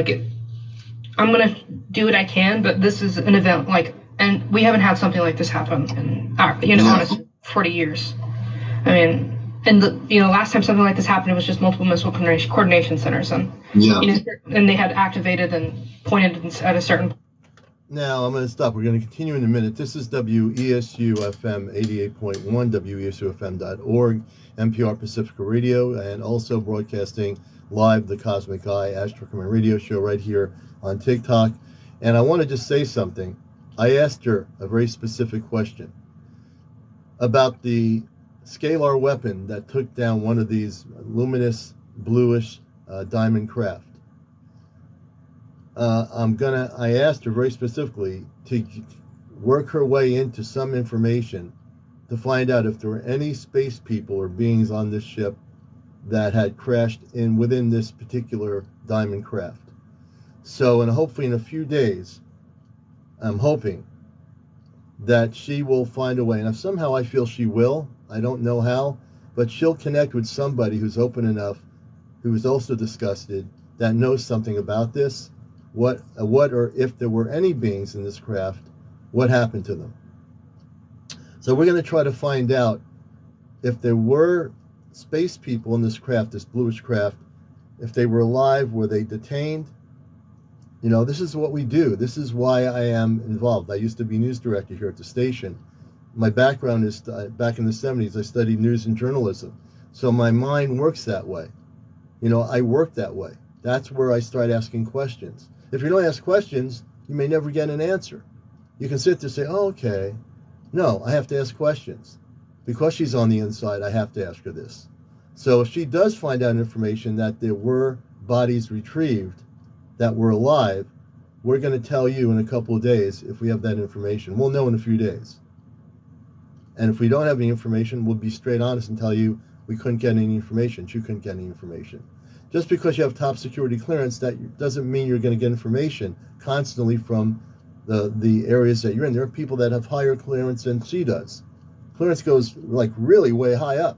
to do what I can, but this is an event, and we haven't had something like this happen in, honestly, 40 years. Last time something like this happened, it was just multiple missile coordination centers, and and they had activated and pointed at a certain. Now I'm going to stop. We're going to continue in a minute. This is WESU FM 88.1, WESUFM.org, NPR Pacifica Radio, and also broadcasting live the Cosmic Eye AshtarCommand radio show right here on TikTok. And I want to just say something. I asked her a very specific question about the scalar weapon that took down one of these luminous bluish diamond craft. I asked her very specifically to work her way into some information to find out if there were any space people or beings on this ship that had crashed within this particular diamond craft. So, and hopefully in a few days, I'm hoping that she will find a way. And if somehow I feel she will, I don't know how, but she'll connect with somebody who's open enough, who is also disgusted, that knows something about this. What or if there were any beings in this craft, what happened to them? So we're going to try to find out if there were space people in this craft, this bluish craft, If they were alive, were they detained? You know, this is what we do. This is why I am involved. I used to be news director here at the station. My background is back in the 70s. I studied news and journalism. So my mind works that way. You know, I work that way. That's where I start asking questions. If you don't ask questions, you may never get an answer. You can sit there and say, oh, okay. No, I have to ask questions. Because she's on the inside, I have to ask her this. So if she does find out information that there were bodies retrieved that were alive, we're going to tell you in a couple of days if we have that information. We'll know in a few days. And if we don't have any information, we'll be straight honest and tell you we couldn't get any information. You couldn't get any information. Just because you have top security clearance, that doesn't mean you're going to get information constantly from the areas that you're in. There are people that have higher clearance than she does. Clearance goes like really way high up.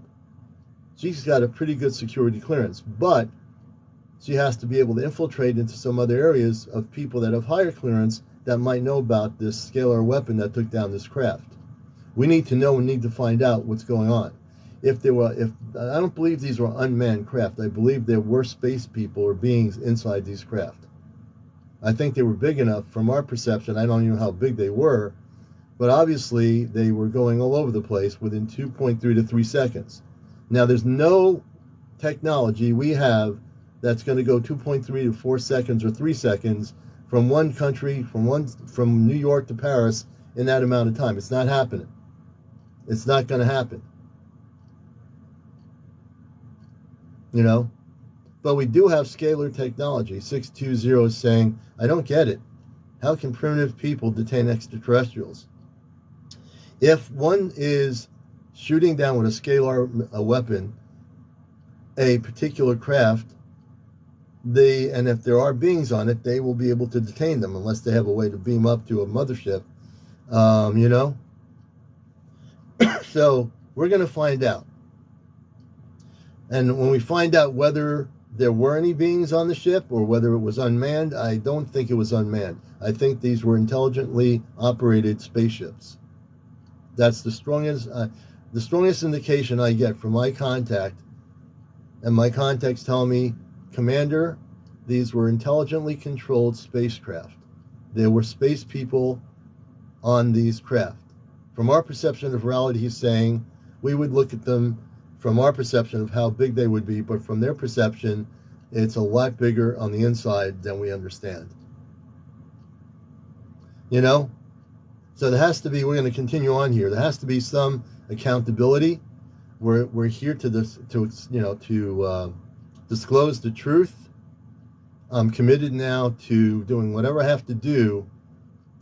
She's got a pretty good security clearance, but she has to be able to infiltrate into some other areas of people that have higher clearance that might know about this scalar weapon that took down this craft. We need to know and need to find out what's going on. If I don't believe these were unmanned craft. I believe there were space people or beings inside these craft. I think they were big enough from our perception. I don't even know how big they were, but obviously they were going all over the place within 2.3 to 3 seconds. Now there's no technology we have that's going to go 2.3 to 4 seconds or 3 seconds from one country, from New York to Paris in that amount of time. It's not happening. It's not going to happen. You know, but we do have scalar technology. 620 is saying, I don't get it. How can primitive people detain extraterrestrials? If one is shooting down with a scalar weapon a particular craft, and if there are beings on it, they will be able to detain them unless they have a way to beam up to a mothership, you know. So we're going to find out. And when we find out whether there were any beings on the ship or whether it was unmanned, I don't think it was unmanned. I think these were intelligently operated spaceships. That's the strongest indication I get from my contact. And my contacts tell me, Commander, these were intelligently controlled spacecraft. There were space people on these craft. From our perception of reality, he's saying, we would look at them from our perception of how big they would be, but from their perception, it's a lot bigger on the inside than we understand. You know? So there has to be, we're going to continue on here, there has to be some accountability. We're here to disclose the truth. I'm committed now to doing whatever I have to do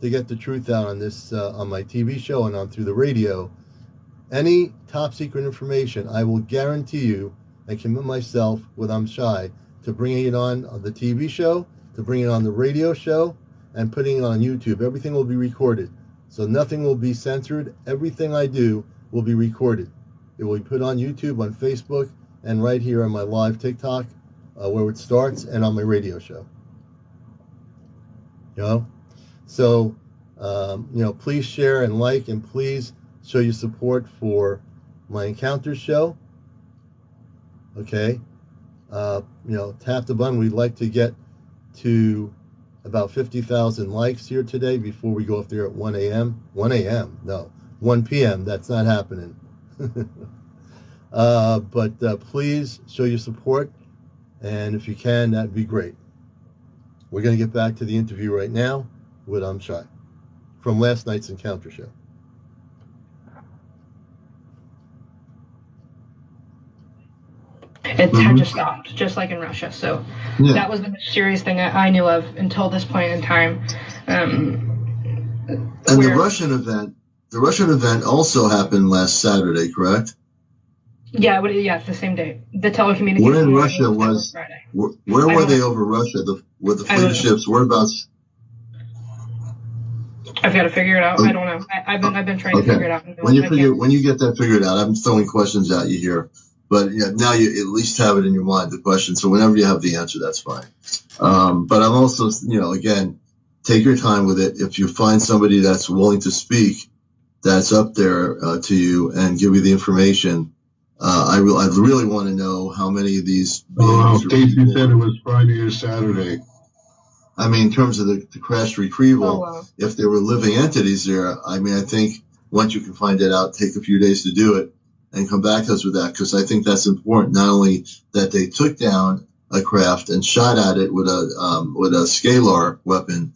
to get the truth out on this, on my TV show and on through the radio. Any top secret information, I will guarantee you and commit myself with I'm Shy to bringing it on the TV show, to bringing it on the radio show, and putting it on YouTube. Everything will be recorded. So nothing will be censored. Everything I do will be recorded. It will be put on YouTube, on Facebook, and right here on my live TikTok, where it starts, and on my radio show. You know? So, you know, please share and like, and please show your support for my Encounters show. Okay? You know, tap the button. We'd like to get to about 50,000 likes here today before we go up there at 1 a.m. 1 a.m. No, 1 p.m. That's not happening. But please show your support, and if you can, that'd be great. We're going to get back to the interview right now with I'm Shy from last night's Encounter show. It had just stopped, just like in Russia. So that was the most serious thing I knew of until this point in time. And the Russian event also happened last Saturday, correct? Yeah, it's the same day. The telecommunications. Where in Russia was? Where were they over Russia? Were the fleet of ships? Whereabouts? I've got to figure it out. I don't know. I've been trying to figure it out. When you get that figured out, I'm throwing questions at you here. But yeah, now you at least have it in your mind, the question. So whenever you have the answer, that's fine. But I'm also, again, take your time with it. If you find somebody that's willing to speak, that's up there to you and give you the information, I really want to know how many of these beings. Stacy said it was Friday or Saturday. I mean, in terms of the crash retrieval, if there were living entities there, I mean, I think once you can find that out, take a few days to do it and come back to us with that, because I think that's important. Not only that they took down a craft and shot at it with a scalar weapon,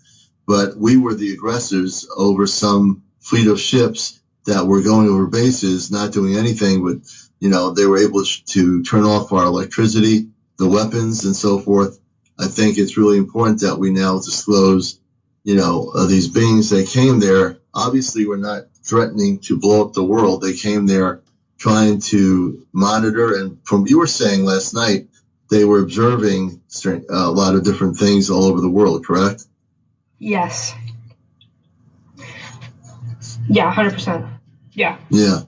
but we were the aggressors over some fleet of ships that were going over bases, not doing anything, but, you know, they were able to turn off our electricity, the weapons, and so forth. I think it's really important that we now disclose, you know, these beings that came there. Obviously, we're not threatening to blow up the world. They came there trying to monitor, and from you were saying last night, they were observing a lot of different things all over the world, correct? Yes. Yeah, 100%. Yeah. Yeah.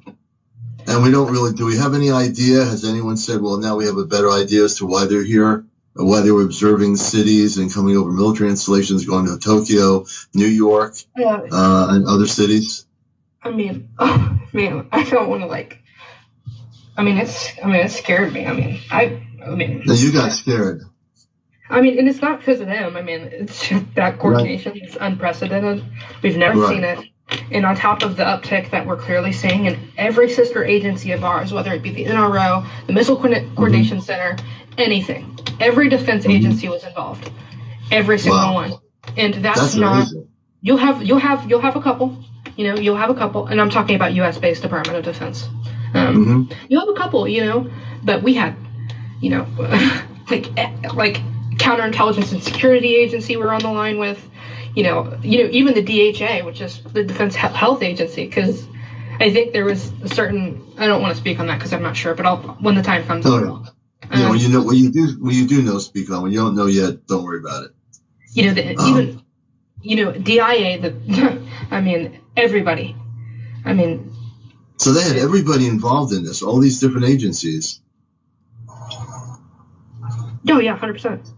And we don't really, do we have any idea? Has anyone said, well, now we have a better idea as to why they're here, or why they were observing cities and coming over military installations, going to Tokyo, New York, and other cities? I mean, oh, man, I don't want to it scared me. I mean. Now you got scared. I mean, and it's not because of them. I mean, it's just that coordination is unprecedented. We've never seen it. And on top of the uptick that we're clearly seeing in every sister agency of ours, whether it be the NRO, the Missile Coordination Center, anything, every defense agency was involved, every single one. And that's not. Amazing. You'll have a couple. You know, you'll have a couple, and I'm talking about U.S.-based Department of Defense. You'll have a couple, you know, but we had, you know, like counterintelligence and security agency we're on the line with. You know, even the DHA, which is the Defense Health Agency, because I think there was a certain. I don't want to speak on that because I'm not sure, but when the time comes. Oh, yeah. When you do know, speak on. When you don't know yet, don't worry about it. You know, even DIA. I mean, everybody. I mean. So they had everybody involved in this, all these different agencies. Oh yeah, 100%.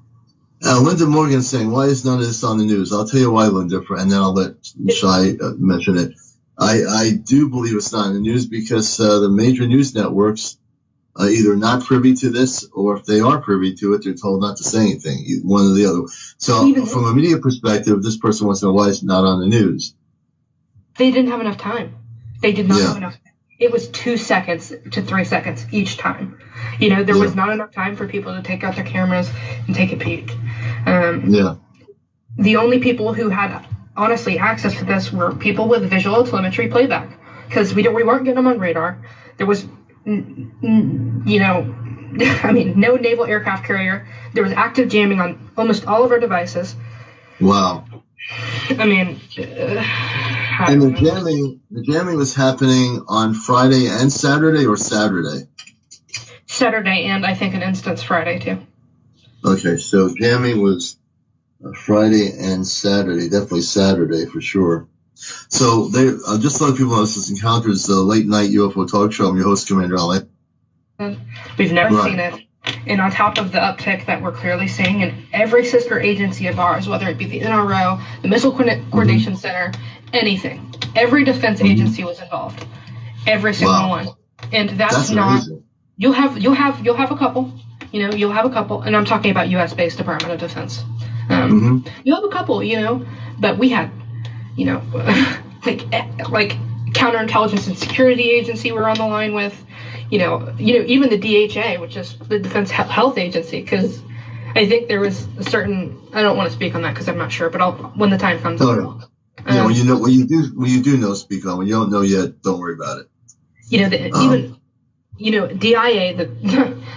Linda Morgan saying, why is none of this on the news? I'll tell you why, Linda, and then I'll let Shai mention it. I do believe it's not in the news because the major news networks are either not privy to this, or if they are privy to it, they're told not to say anything, one or the other. So from a media perspective, this person wants to know why it's not on the news. They didn't have enough time. They did not have enough time. It was 2 seconds to 3 seconds each time. You know, there was not enough time for people to take out their cameras and take a peek. The only people who had, honestly, access to this were people with visual telemetry playback, because we weren't getting them on radar. There was, no naval aircraft carrier. There was active jamming on almost all of our devices. Wow. I mean, and the jamming was happening on Friday and Saturday, or Saturday? Saturday, and I think an instance Friday too. Okay, so jamming was Friday and Saturday, definitely Saturday for sure. So just to let people know, this is Encounters, the late night UFO talk show. I'm your host, CmdrAleon. We've never seen it. And on top of the uptick that we're clearly seeing in every sister agency of ours, whether it be the NRO, the Missile Coordination Center, anything, every defense agency was involved, every single one. And that's not. Amazing. You'll have a couple. You know, you'll have a couple, and I'm talking about U.S.-based Department of Defense. You'll have a couple, you know, but we had, you know, like counterintelligence and security agency we're on the line with. You know, even the DHA, which is the Defense Health Agency, because I think there was a certain. I don't want to speak on that because I'm not sure, but when the time comes. When you do know, speak on. When you don't know yet, don't worry about it. You know, DIA.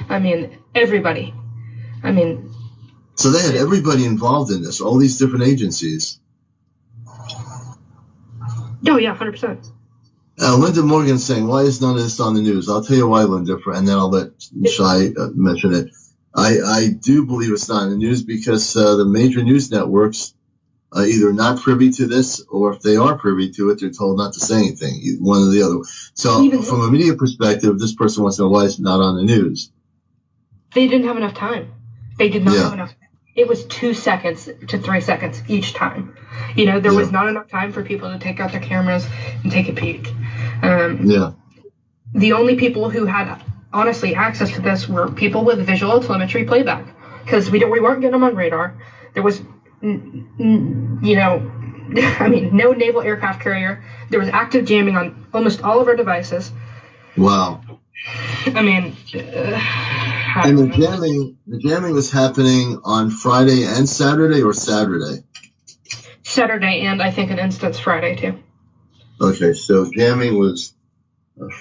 I mean, everybody. I mean. So they had everybody involved in this, all these different agencies. Oh yeah, 100%. Linda Morgan saying, why is none of this on the news? I'll tell you why, Linda, and then I'll let Shai mention it. I do believe it's not in the news because the major news networks are either not privy to this, or if they are privy to it, they're told not to say anything, one or the other. So from a media perspective, this person wants to know why it's not on the news. They didn't have enough time. They did not have enough time. It was 2 seconds to 3 seconds each time. You know, there was not enough time for people to take out their cameras and take a peek. The only people who had, honestly access to this were people with visual telemetry playback, because we weren't getting them on radar. There was, no naval aircraft carrier. There was active jamming on almost all of our devices. Wow. I mean, and the jamming was happening on Friday and Saturday, or Saturday? Saturday, and I think an instance Friday too. Okay, so jamming was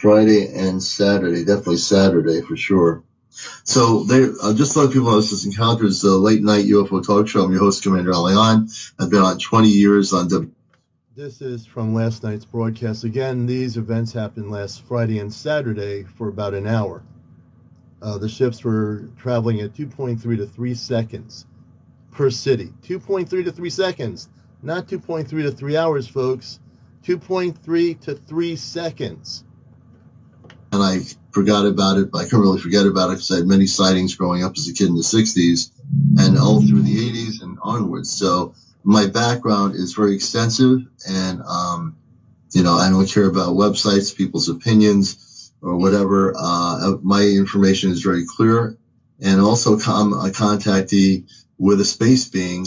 Friday and Saturday, definitely Saturday for sure. So just to let people know, this is Encounters, the late night UFO talk show. I'm your host, CmdrAleon. I've been on 20 years on This is from last night's broadcast. Again, these events happened last Friday and Saturday for about an hour. The ships were traveling at 2.3 to 3 seconds per city. 2.3 to 3 seconds, not 2.3 to 3 hours, folks. 2.3 to 3 seconds. And I forgot about it, but I couldn't really forget about it because I had many sightings growing up as a kid in the 60s and all through the 80s and onwards. So my background is very extensive, and, I don't care about websites, people's opinions, or whatever. My information is very clear. And also, I'm a contactee with a space being.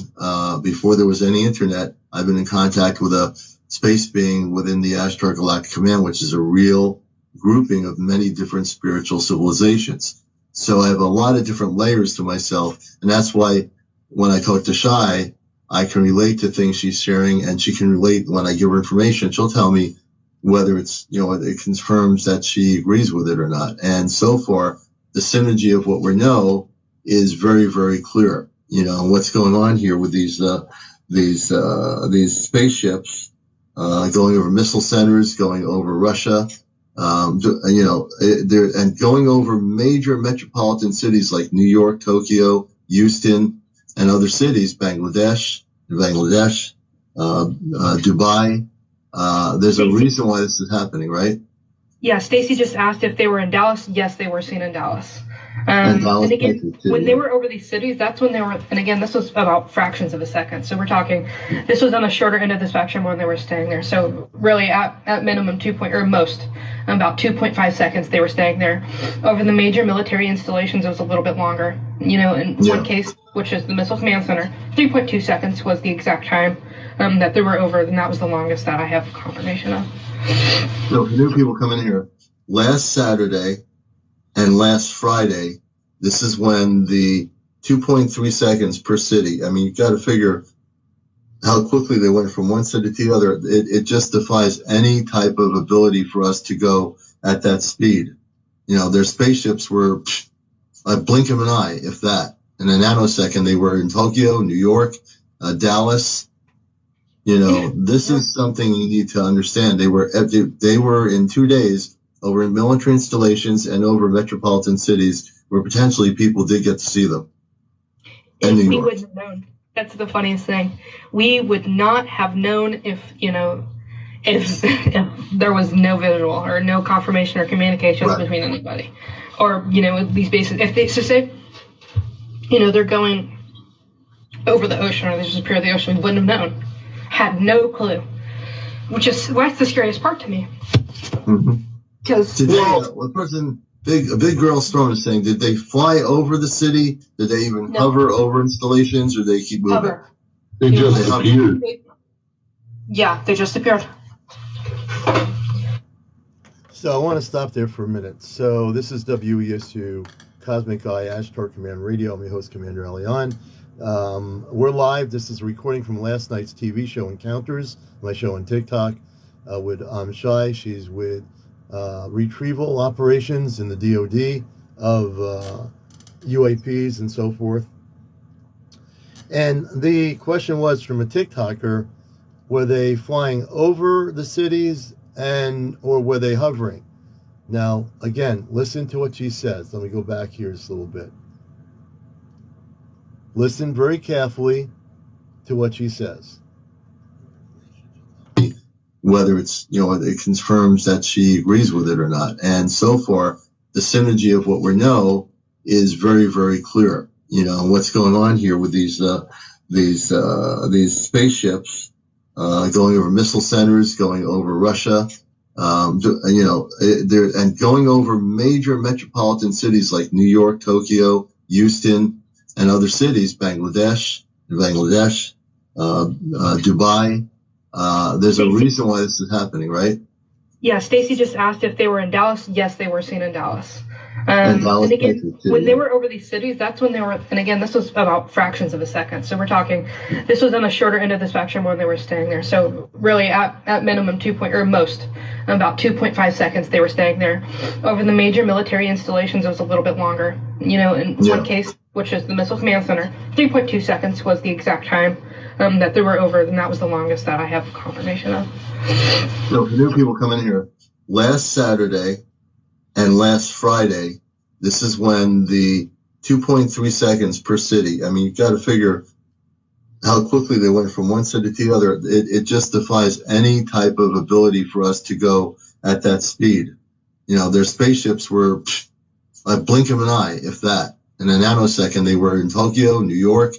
Before there was any internet, I've been in contact with a space being within the AshtarCommand, which is a real grouping of many different spiritual civilizations. So I have a lot of different layers to myself, and that's why when I talk to Shai, I can relate to things she's sharing, and she can relate when I give her information. She'll tell me whether it's, it confirms that she agrees with it or not. And so far, the synergy of what we know is very, very clear. What's going on here with these spaceships, going over missile centers, going over Russia, and going over major metropolitan cities like New York, Tokyo, Houston, and other cities, Bangladesh, Dubai. There's a reason why this is happening, right? Yeah, Stacy just asked if they were in Dallas. Yes, they were seen in Dallas. And again, when they were over these cities, that's when they were, and again, this was about fractions of a second. So we're talking, this was on the shorter end of the spectrum when they were staying there. So really at minimum about 2.5 seconds they were staying there. Over the major military installations, it was a little bit longer. In one case, which is the Missile Command Center, 3.2 seconds was the exact time that they were over, and that was the longest that I have confirmation of. So for new people coming here, last Saturday and last Friday, this is when the 2.3 seconds per city. I mean, you've got to figure how quickly they went from one city to the other. It just defies any type of ability for us to go at that speed. Their spaceships were a blink of an eye, if that. In a nanosecond, they were in Tokyo, New York, Dallas. This is something you need to understand. They were in 2 days over in military installations and over metropolitan cities where potentially people did get to see them. And we wouldn't have known. That's the funniest thing. We would not have known if there was no visual or no confirmation or communication between anybody. Or, these bases, if they say, they're going over the ocean or they just appear in the ocean, we wouldn't have known. Had no clue. That's the scariest part to me. Because today, a big girl Storm is saying, did they fly over the city? Did they even hover over installations, or did they keep moving? Hover. They just appeared. Yeah, they just appeared. So I want to stop there for a minute. So this is WESU Cosmic Eye AshtarCommand Radio. I'm your host, CmdrAleon. We're live. This is a recording from last night's TV show Encounters, my show on TikTok, with Shai. She's with retrieval operations in the DoD of UAPs and so forth. And the question was from a TikToker, were they flying over the cities or were they hovering? Now, again, listen to what she says. Let me go back here just a little bit. Listen very carefully to what she says. Whether it's, it confirms that she agrees with it or not. And so far, the synergy of what we know is very, very clear. What's going on here with these spaceships, going over missile centers, going over Russia, And going over major metropolitan cities like New York, Tokyo, Houston, and other cities, Bangladesh, Dubai. There's a reason why this is happening, right? Yeah, Stacy just asked if they were in Dallas. Yes, they were seen in Dallas. And again, when they were over these cities, that's when they were, and again, this was about fractions of a second. So we're talking, this was on the shorter end of the spectrum when they were staying there. So really at minimum most, about 2.5 seconds they were staying there. Over the major military installations, it was a little bit longer. In one case, which is the Missile Command Center, 3.2 seconds was the exact time that they were over, and that was the longest that I have confirmation of. So for new people coming here, last Saturday and last Friday, this is when the 2.3 seconds per city. I mean, you've got to figure how quickly they went from one city to the other. It just defies any type of ability for us to go at that speed. Their spaceships were a blink of an eye, if that. In a nanosecond, they were in Tokyo, New York,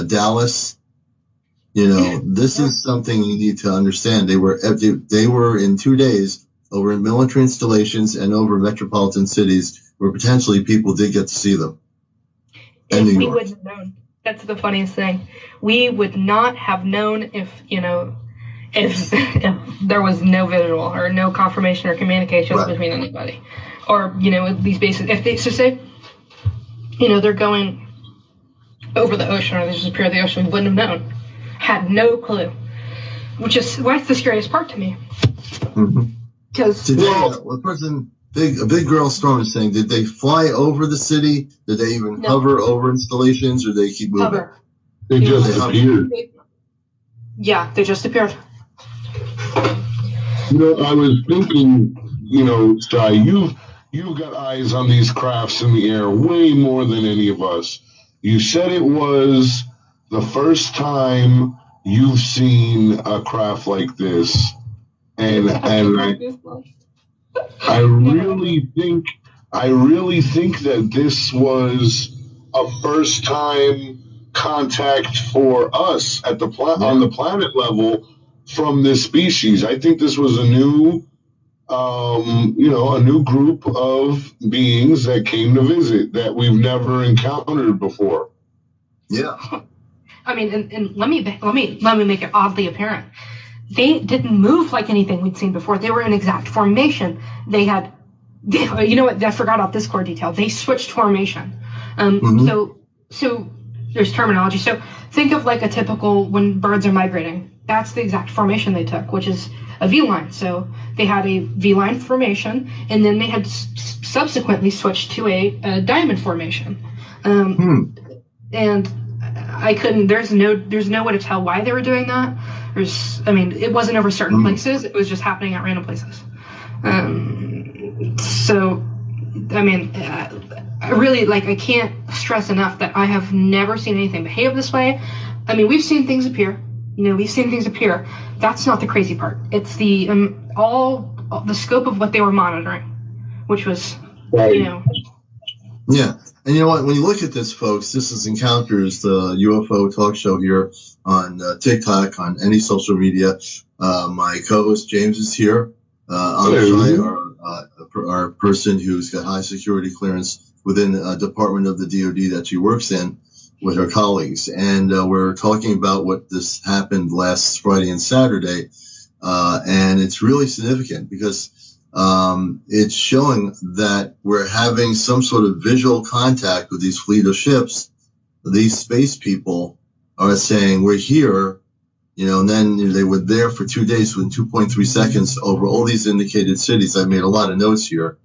Dallas. This is something you need to understand. They were in 2 days over military installations and over metropolitan cities where potentially people did get to see them. And we wouldn't have known. That's the funniest thing. We would not have known if there was no visual or no confirmation or communication between anybody. Or, these bases, if they say, they're going over the ocean or they just appear in the ocean, we wouldn't have known. Had no clue. Which is, that's the scariest part to me. Because today, a big girl Storm is saying, did they fly over the city? Did they even hover over installations, or did they keep moving? Hover. They just appeared. Yeah, they just appeared. I was thinking, Shai, you've got eyes on these crafts in the air way more than any of us. You said it was the first time you've seen a craft like this, and I really think that this was a first time contact for us at the on the planet level from this species. I think this was a new group of beings that came to visit that we've never encountered before. Yeah. I mean, and let me make it oddly apparent. They didn't move like anything we'd seen before. They were in exact formation. They had, I forgot about this core detail. They switched formation. So there's terminology. So think of like a typical when birds are migrating. That's the exact formation they took, which is a V-line. So they had a V-line formation, and then they had subsequently switched to a diamond formation. And there's no way to tell why they were doing that. It wasn't over certain places. It was just happening at random places. I really, I can't stress enough that I have never seen anything behave this way. We've seen things appear. That's not the crazy part. It's the all the scope of what they were monitoring, which was, Yeah. And you know what? When you look at this, folks, this is Encounters, the UFO talk show here on TikTok, on any social media. My co-host James is here. Shai, our person who's got high security clearance within a department of the DoD that she works in with her colleagues. And we're talking about what this happened last Friday and Saturday. And it's really significant because it's showing that we're having some sort of visual contact with these fleet of ships. These space people are saying, we're here, and then they were there for 2 days within 2.3 seconds over all these indicated cities. I made a lot of notes here.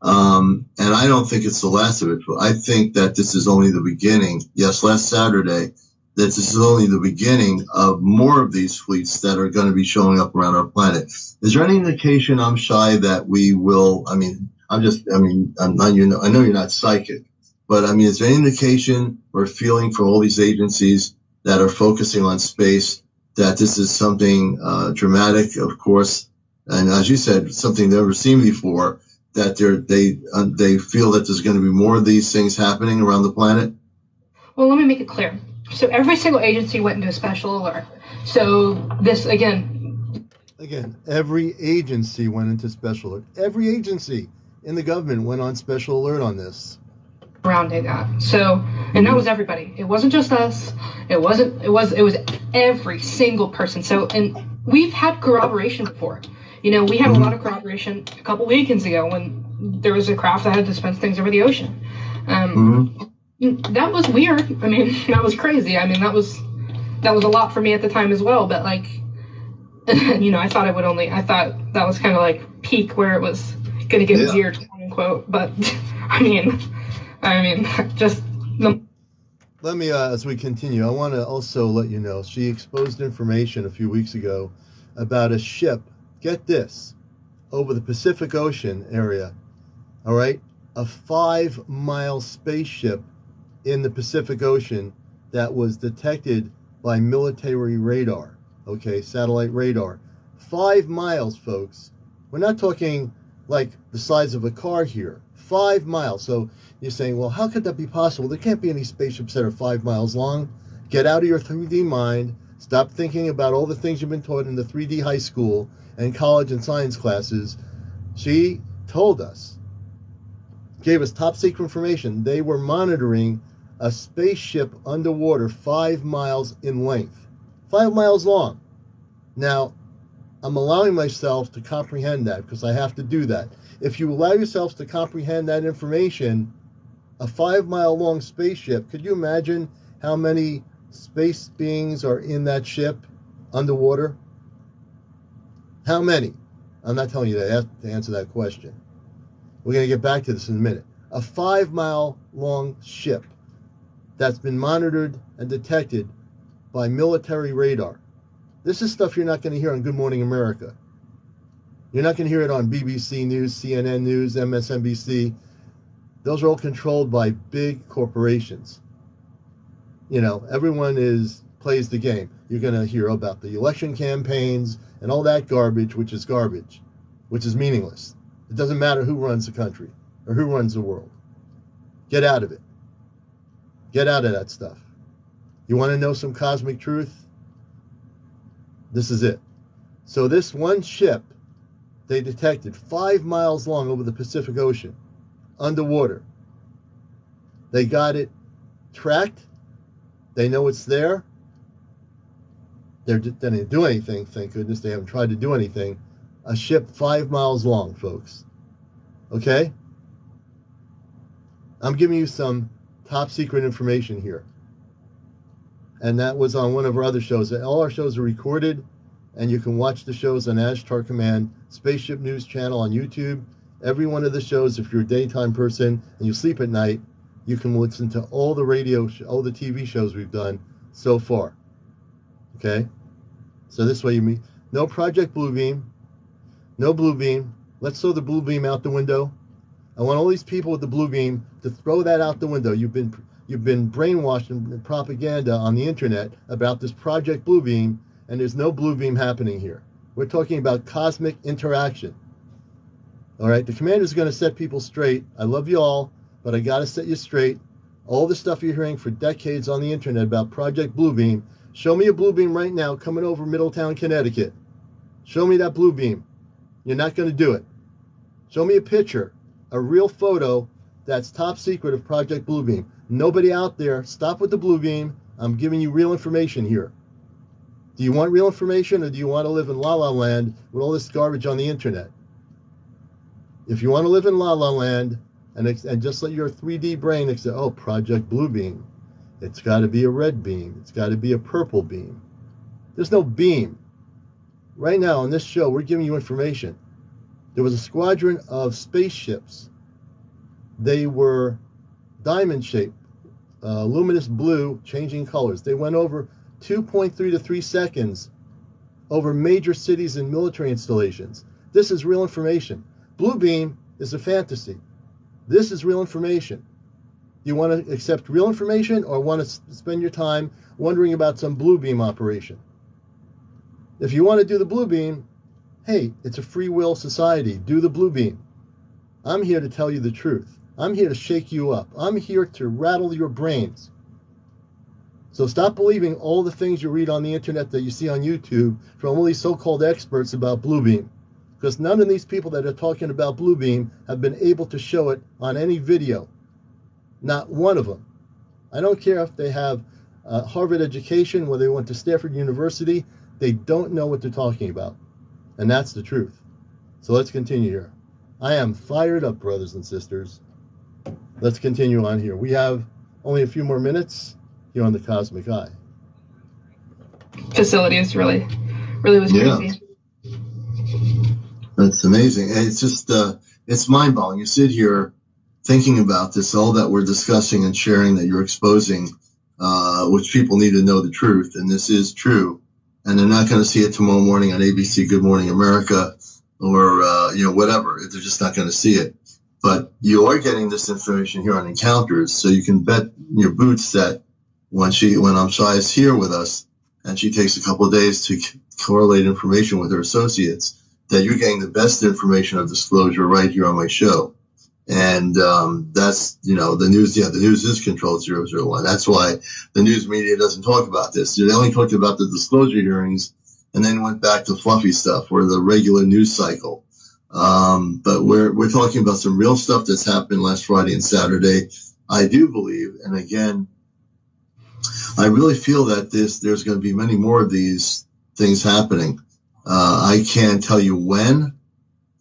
And I don't think it's the last of it. I think that this is only the beginning. Yes, last Saturday, that this is only the beginning of more of these fleets that are going to be showing up around our planet. Is there any indication, I'm Shai, that we will, I know you're not psychic, but is there any indication or feeling from all these agencies that are focusing on space that this is something dramatic, of course, and as you said, something they've never seen before, that they feel that there's going to be more of these things happening around the planet? Well, let me make it clear. So every single agency went into a special alert. So this, again... Again, every agency went into special alert. Every agency in the government went on special alert on this. Surrounding that. So, and that was everybody. It wasn't just us. It was every single person. So, and we've had corroboration before. You know, we had a lot of corroboration a couple weekends ago when there was a craft that had dispensed things over the ocean. That was weird. I mean, that was crazy. I mean, that was a lot for me at the time as well. But like, you know, I thought that was kind of like peak where it was going to get weird, quote unquote. But I mean, just the. Let me, as we continue, I want to also let you know, she exposed information a few weeks ago about a ship, get this, over the Pacific Ocean area, all right? A 5-mile spaceship in the Pacific Ocean that was detected by military radar, okay, satellite radar. 5 miles, folks. We're not talking like the size of a car here. 5 miles. So you're saying, well, how could that be possible? There can't be any spaceships that are 5 miles long. Get out of your 3D mind. Stop thinking about all the things you've been taught in the 3D high school and college and science classes. She told us, gave us top secret information. They were monitoring a spaceship underwater 5 miles in length. 5 miles long. Now, I'm allowing myself to comprehend that because I have to do that. If you allow yourselves to comprehend that information, a 5-mile long spaceship, could you imagine how many space beings are in that ship underwater? How many? I'm not telling you that to answer that question. We're going to get back to this in a minute. A 5-mile long ship that's been monitored and detected by military radar. This is stuff you're not going to hear on Good Morning America. You're not going to hear it on BBC News, CNN News, MSNBC. Those are all controlled by big corporations. You know, everyone plays the game. You're going to hear about the election campaigns and all that garbage, which is garbage, which is meaningless. It doesn't matter who runs the country or who runs the world. Get out of it. Get out of that stuff. You want to know some cosmic truth? This is it. So this one ship they detected 5 miles long over the Pacific Ocean, underwater. They got it tracked. They know it's there. They didn't do anything, thank goodness. They haven't tried to do anything. A ship 5 miles long, folks. Okay? I'm giving you some top secret information here. And that was on one of our other shows. All our shows are recorded, and you can watch the shows on AshtarCommand Spaceship News channel on YouTube. Every one of the shows, if you're a daytime person and you sleep at night, you can listen to all the all the TV shows we've done so far. Okay? So this way you mean, no Project Bluebeam, no Bluebeam. Let's throw the Bluebeam out the window. I want all these people with the Bluebeam to throw that out the window. You've been brainwashed in propaganda on the internet about this Project Bluebeam, and there's no Bluebeam happening here. We're talking about cosmic interaction. All right, the commander's going to set people straight. I love you all, but I got to set you straight. All the stuff you're hearing for decades on the internet about Project Bluebeam, show me a Bluebeam right now coming over Middletown, Connecticut. Show me that Bluebeam. You're not going to do it. Show me a picture, a real photo that's top secret of Project Bluebeam. Nobody out there, stop with the Bluebeam. I'm giving you real information here. Do you want real information, or do you want to live in La La Land with all this garbage on the internet? If you want to live in La La Land and just let your 3D brain say, oh, Project Bluebeam, it's got to be a red beam. It's got to be a purple beam. There's no beam. Right now on this show, we're giving you information. There was a squadron of spaceships. They were diamond-shaped, luminous blue, changing colors. They went over 2.3 to 3 seconds over major cities and military installations. This is real information. Bluebeam is a fantasy. This is real information. You want to accept real information, or want to spend your time wondering about some Bluebeam operation? If you want to do the Bluebeam, hey, it's a free will society. Do the Bluebeam. I'm here to tell you the truth. I'm here to shake you up. I'm here to rattle your brains. So stop believing all the things you read on the internet that you see on YouTube from all these so-called experts about blue beam. Because none of these people that are talking about blue beam have been able to show it on any video. Not one of them. I don't care if they have Harvard education, whether they went to Stanford University, they don't know what they're talking about. And that's the truth. So let's continue here. I am fired up, brothers and sisters. Let's continue on here. We have only a few more minutes here on the Cosmic Eye. Facility is really was crazy. That's amazing. And it's just, it's mind-boggling. You sit here thinking about this, all that we're discussing and sharing that you're exposing, which people need to know the truth, and this is true. And they're not going to see it tomorrow morning on ABC Good Morning America or, whatever. They're just not going to see it. But you are getting this information here on Encounters, so you can bet your boots that when Amshai is here with us, and she takes a couple of days to correlate information with her associates, that you're getting the best information of disclosure right here on my show. And that's, the news. Yeah, the news is controlled 001. That's why the news media doesn't talk about this. They only talked about the disclosure hearings and then went back to fluffy stuff or the regular news cycle. But we're talking about some real stuff that's happened last Friday and Saturday. I do believe, and again, I really feel that there's going to be many more of these things happening. I can't tell you when,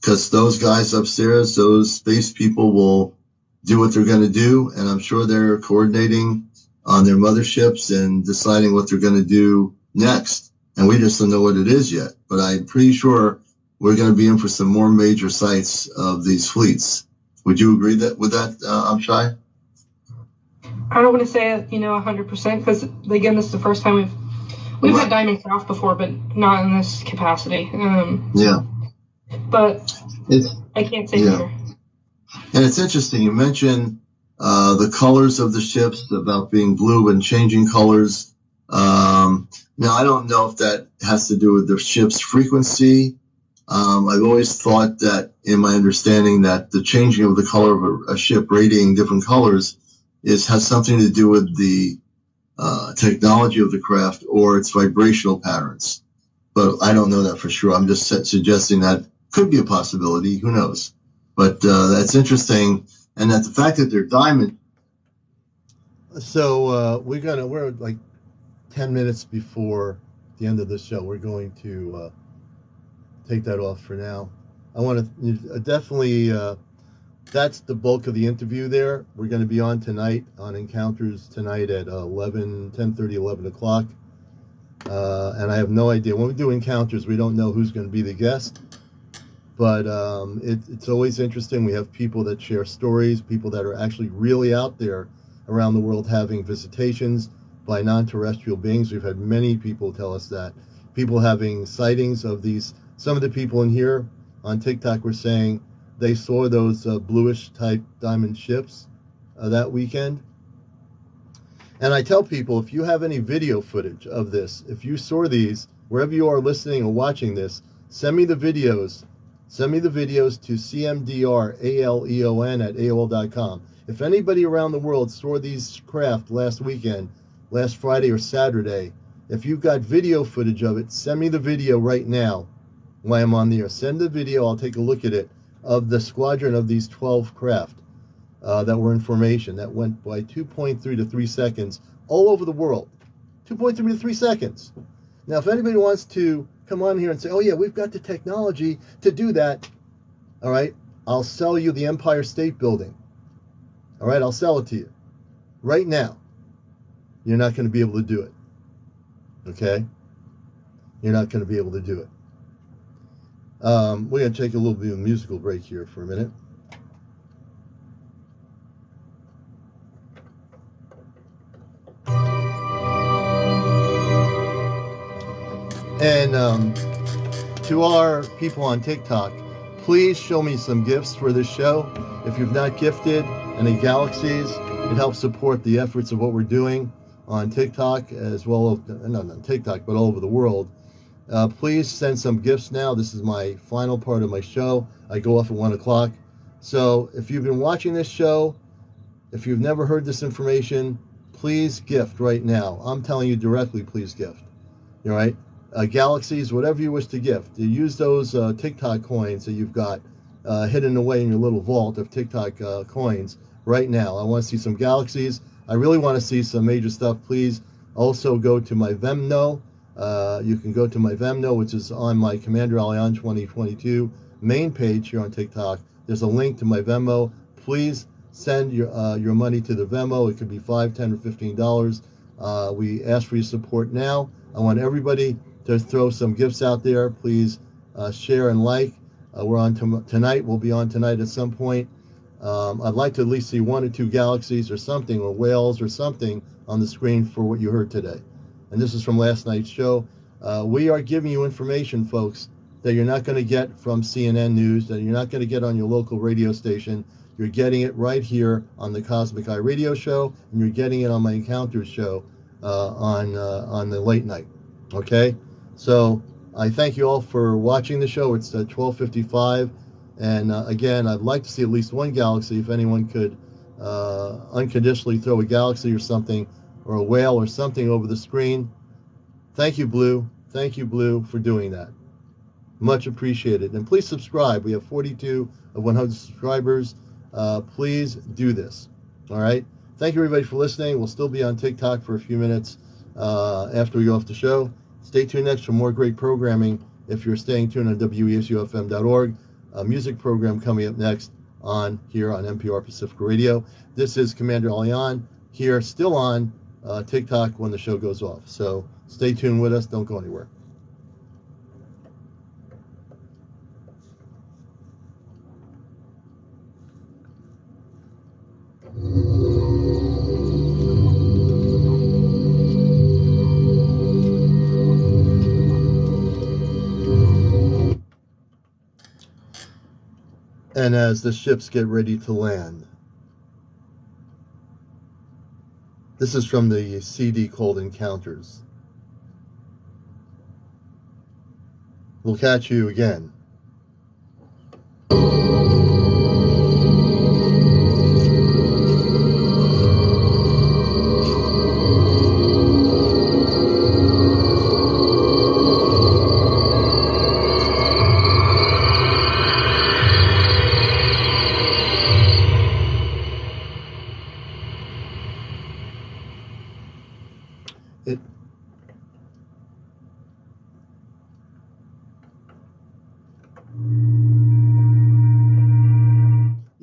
because those guys upstairs, those space people will do what they're going to do, and I'm sure they're coordinating on their motherships and deciding what they're going to do next. And we just don't know what it is yet. But I'm pretty sure we're going to be in for some more major sites of these fleets. Would you agree with that, Amshai? I don't want to say 100% because again, this is the first time we've had diamond craft before, but not in this capacity. But I can't say for sure. And it's interesting. You mentioned the colors of the ships, about being blue and changing colors. Now, I don't know if that has to do with the ship's frequency. I've always thought that, in my understanding, that the changing of the color of a ship radiating different colors has something to do with the technology of the craft or its vibrational patterns. But I don't know that for sure. I'm just suggesting that could be a possibility. Who knows? But that's interesting. And that the fact that they're diamond. So we're like 10 minutes before the end of the show. We're going to take that off for now. I want to definitely, that's the bulk of the interview there. We're going to be on tonight on Encounters tonight at 10:30, 11 o'clock. And I have no idea. When we do Encounters, we don't know who's going to be the guest. But it's always interesting. We have people that share stories, people that are actually really out there around the world having visitations by non-terrestrial beings. We've had many people tell us that. People having sightings of these. Some of the people in here on TikTok were saying they saw those bluish type diamond ships that weekend. And I tell people, if you have any video footage of this, if you saw these, wherever you are listening or watching this, send me the videos. Send me the videos to CmdrAleon at AOL.com. If anybody around the world saw these craft last weekend, last Friday or Saturday, if you've got video footage of it, send me the video right now while I'm on the air. Send the video, I'll take a look at it, of the squadron of these 12 craft that were in formation, that went by 2.3 to 3 seconds all over the world. 2.3 to 3 seconds. Now, if anybody wants to come on here and say, oh yeah, we've got the technology to do that, all right, I'll sell you the Empire State Building. All right, I'll sell it to you. Right now, you're not going to be able to do it. Okay? You're not going to be able to do it. We're going to take a little bit of a musical break here for a minute. And to our people on TikTok, please show me some gifts for this show. If you've not gifted any galaxies, it helps support the efforts of what we're doing on TikTok, as well as, not on TikTok, but all over the world. Please send some gifts now. This is my final part of my show. I go off at 1 o'clock. So if you've been watching this show, if you've never heard this information, please gift right now. I'm telling you directly, please gift. All right? Galaxies, whatever you wish to gift. You use those TikTok coins that you've got hidden away in your little vault of TikTok coins right now. I want to see some galaxies. I really want to see some major stuff. Please also go to my Venmo. You can go to my Venmo, which is on my CmdrAleon 2022 main page here on TikTok. There's a link to my Venmo. Please send your money to the Venmo. It could be $5, $10, or $15. We ask for your support now. I want everybody to throw some gifts out there. Please share and like. We're on tonight. We'll be on tonight at some point. I'd like to at least see 1 or 2 galaxies or something, or whales or something on the screen for what you heard today. And this is from last night's show. We are giving you information, folks, that you're not going to get from CNN News, that you're not going to get on your local radio station. You're getting it right here on the Cosmic Eye Radio Show, and you're getting it on my Encounters show on the late night. Okay? So I thank you all for watching the show. It's 12:55. And again, I'd like to see at least 1 galaxy. If anyone could unconditionally throw a galaxy or something, or a whale or something over the screen. Thank you, Blue. Thank you, Blue, for doing that. Much appreciated. And please subscribe. We have 42 of 100 subscribers. Please do this. All right? Thank you, everybody, for listening. We'll still be on TikTok for a few minutes after we go off the show. Stay tuned next for more great programming if you're staying tuned on WESUFM.org. A music program coming up next here on NPR Pacifica Radio. This is CmdrAleon here, still on TikTok when the show goes off. So stay tuned with us. Don't go anywhere. And as the ships get ready to land, this is from the CD called Encounters. We'll catch you again.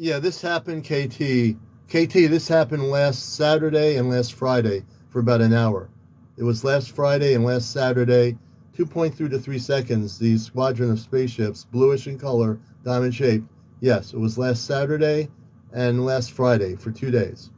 Yeah, this happened, KT. KT, this happened last Saturday and last Friday for about an hour. It was last Friday and last Saturday, 2.3 to 3 seconds, these squadron of spaceships, bluish in color, diamond shaped. Yes, it was last Saturday and last Friday for 2 days.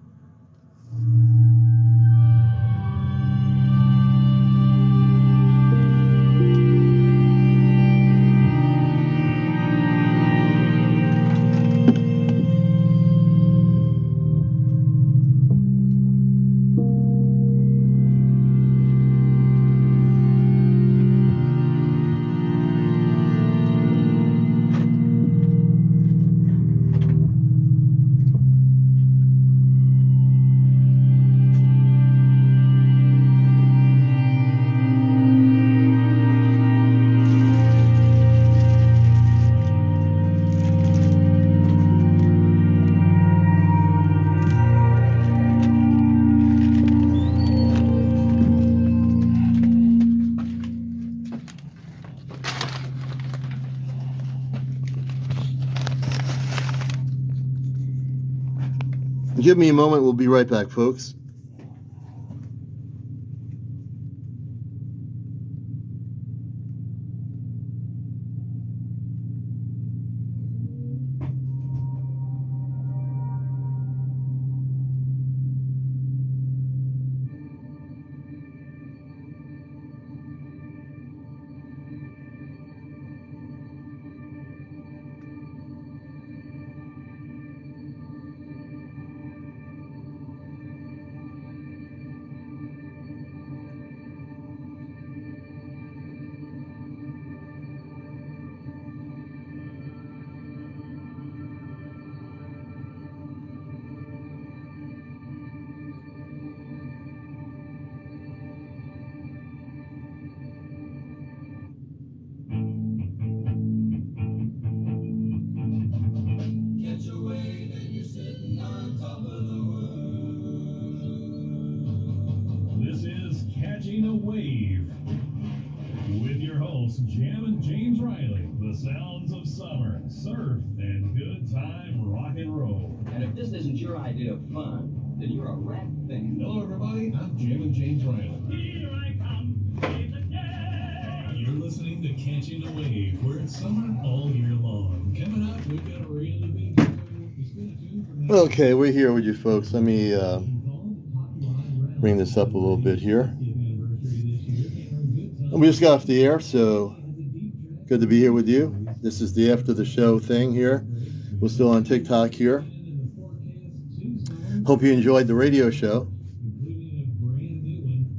Give me a moment. We'll be right back, folks. host, Jam and James Riley. The sounds of summer, surf, and good time rock and roll. And if this isn't your idea of fun, then you're a rat fan. Hello, everybody. I'm Jam and James Riley. Here I come, save the day. You're listening to Catching the Wave, where it's summer all year long. Coming up, we've got a really big show. Okay, we're here with you folks. Let me bring this up a little bit here. We just got off the air, so good to be here with you. This is the after the show thing here. We're still on TikTok here. Hope you enjoyed the radio show.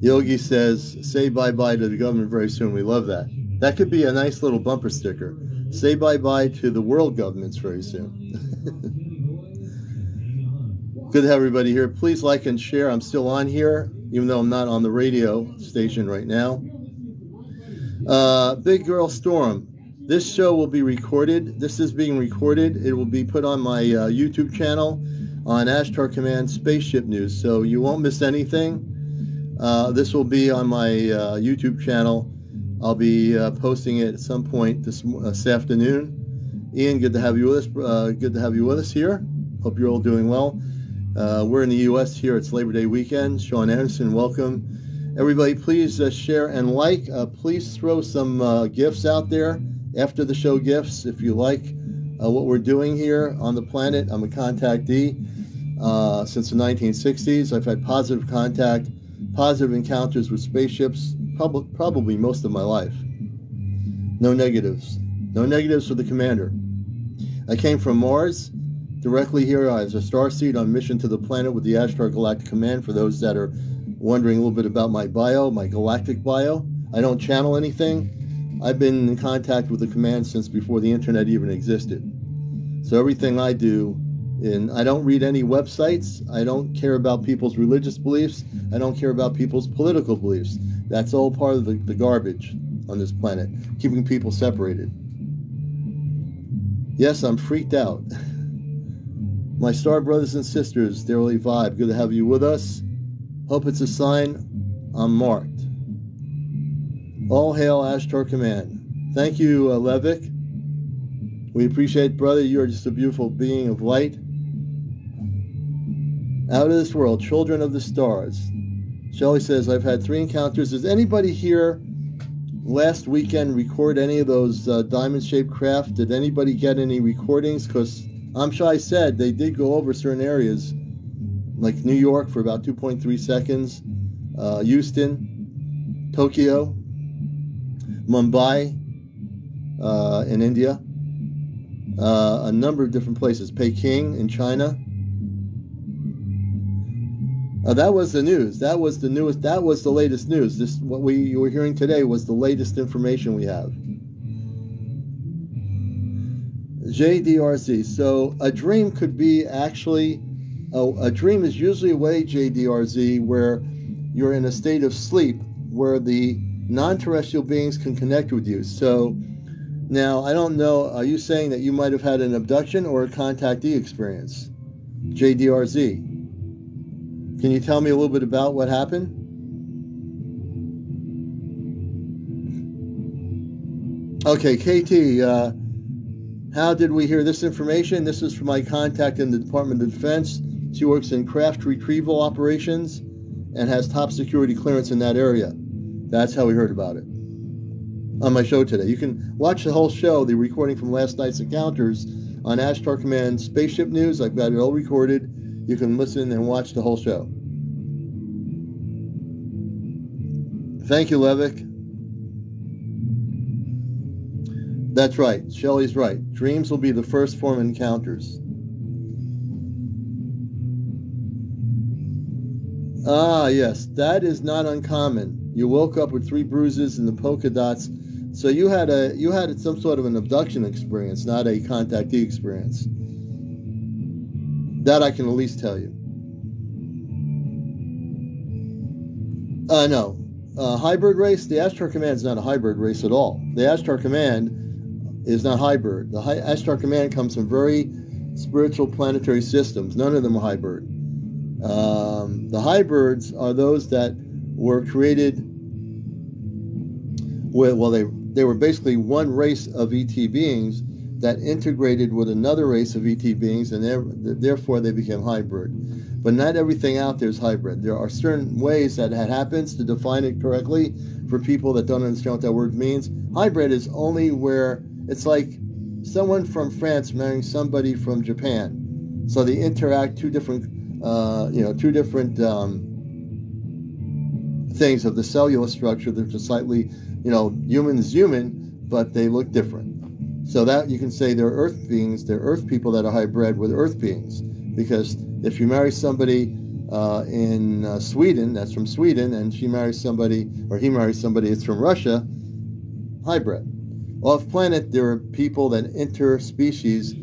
Yogi says, say bye-bye to the government very soon. We love that. That could be a nice little bumper sticker. Say bye-bye to the world governments very soon. Good to have everybody here. Please like and share. I'm still on here, even though I'm not on the radio station right now. Big Girl Storm. This show will be recorded. This is being recorded. It will be put on my YouTube channel on AshtarCommand Spaceship News, so you won't miss anything. This will be on my YouTube channel. I'll be posting it at some point this afternoon. Ian, good to have you with us. Good to have you with us here. Hope you're all doing well. We're in the U.S. here. It's Labor Day weekend. Sean Anderson, welcome. Everybody, please share and like. Please throw some gifts out there, after the show gifts, if you like what we're doing here on the planet. I'm a contactee since the 1960s. I've had positive contact, positive encounters with spaceships, probably most of my life. No negatives. No negatives for the commander. I came from Mars, directly here as a starseed on mission to the planet with the Ashtar Galactic Command. For those that are wondering a little bit about my bio, my galactic bio, I don't channel anything. I've been in contact with the command since before the internet even existed. So everything I do, I don't read any websites. I don't care about people's religious beliefs. I don't care about people's political beliefs. That's all part of the garbage on this planet, keeping people separated. Yes, I'm freaked out. My star brothers and sisters, dearly vibe, good to have you with us. Hope it's a sign I'm marked. All hail Ashtar Command. Thank you, Levick. We appreciate, brother. You are just a beautiful being of light. Out of this world, children of the stars. Shelley says, I've had 3 encounters. Does anybody here last weekend record any of those diamond-shaped craft? Did anybody get any recordings? Because I'm sure I said they did go over certain areas, like New York for about 2.3 seconds, Houston, Tokyo, Mumbai in India, a number of different places, Peking in China. That was the news. That was the newest. That was the latest news. What you were hearing today was the latest information we have. JDRZ. So a dream could be actually, a dream is usually a way, JDRZ, where you're in a state of sleep where the non-terrestrial beings can connect with you. So now, I don't know, are you saying that you might have had an abduction or a contactee experience? JDRZ. Can you tell me a little bit about what happened? Okay, KT, how did we hear this information? This is from my contact in the Department of Defense. She works in craft retrieval operations and has top security clearance in that area. That's how we heard about it on my show today. You can watch the whole show, the recording from last night's encounters, on AshtarCommand Spaceship News. I've got it all recorded. You can listen and watch the whole show. Thank you, Levick. That's right. Shelley's right. Dreams will be the first form of encounters. Ah, yes. That is not uncommon. You woke up with 3 bruises and the polka dots. So you had some sort of an abduction experience, not a contactee experience. That I can at least tell you. No. Hybrid race? The AshtarCommand is not a hybrid race at all. The AshtarCommand is not hybrid. The AshtarCommand comes from very spiritual planetary systems. None of them are hybrid. The hybrids are those that were created with, well, they were basically one race of ET beings that integrated with another race of ET beings, and therefore they became hybrid. But not everything out there is hybrid. There are certain ways that happens, to define it correctly for people that don't understand what that word means. Hybrid is only where it's like someone from France marrying somebody from Japan. So they interact two different things of the cellular structure. They're just slightly, human is human, but they look different. So that you can say they're Earth beings, they're Earth people that are hybrid with Earth beings. Because if you marry somebody in Sweden, that's from Sweden, and she marries somebody, or he marries somebody, it's from Russia, hybrid. Off planet, there are people that interspecies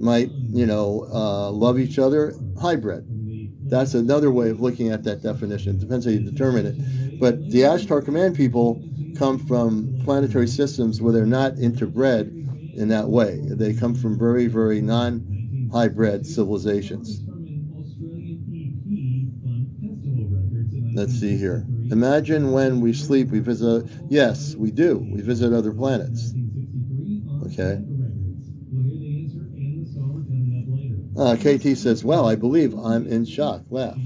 might, love each other, hybrid. That's another way of looking at that definition. It depends how you determine it. But the AshtarCommand people come from planetary systems where they're not interbred in that way. They come from very, very non-hybrid civilizations. Let's see here. Imagine when we sleep, we visit. Yes, we do. We visit other planets. Okay. KT says, "Well, I believe I'm in shock." Laugh.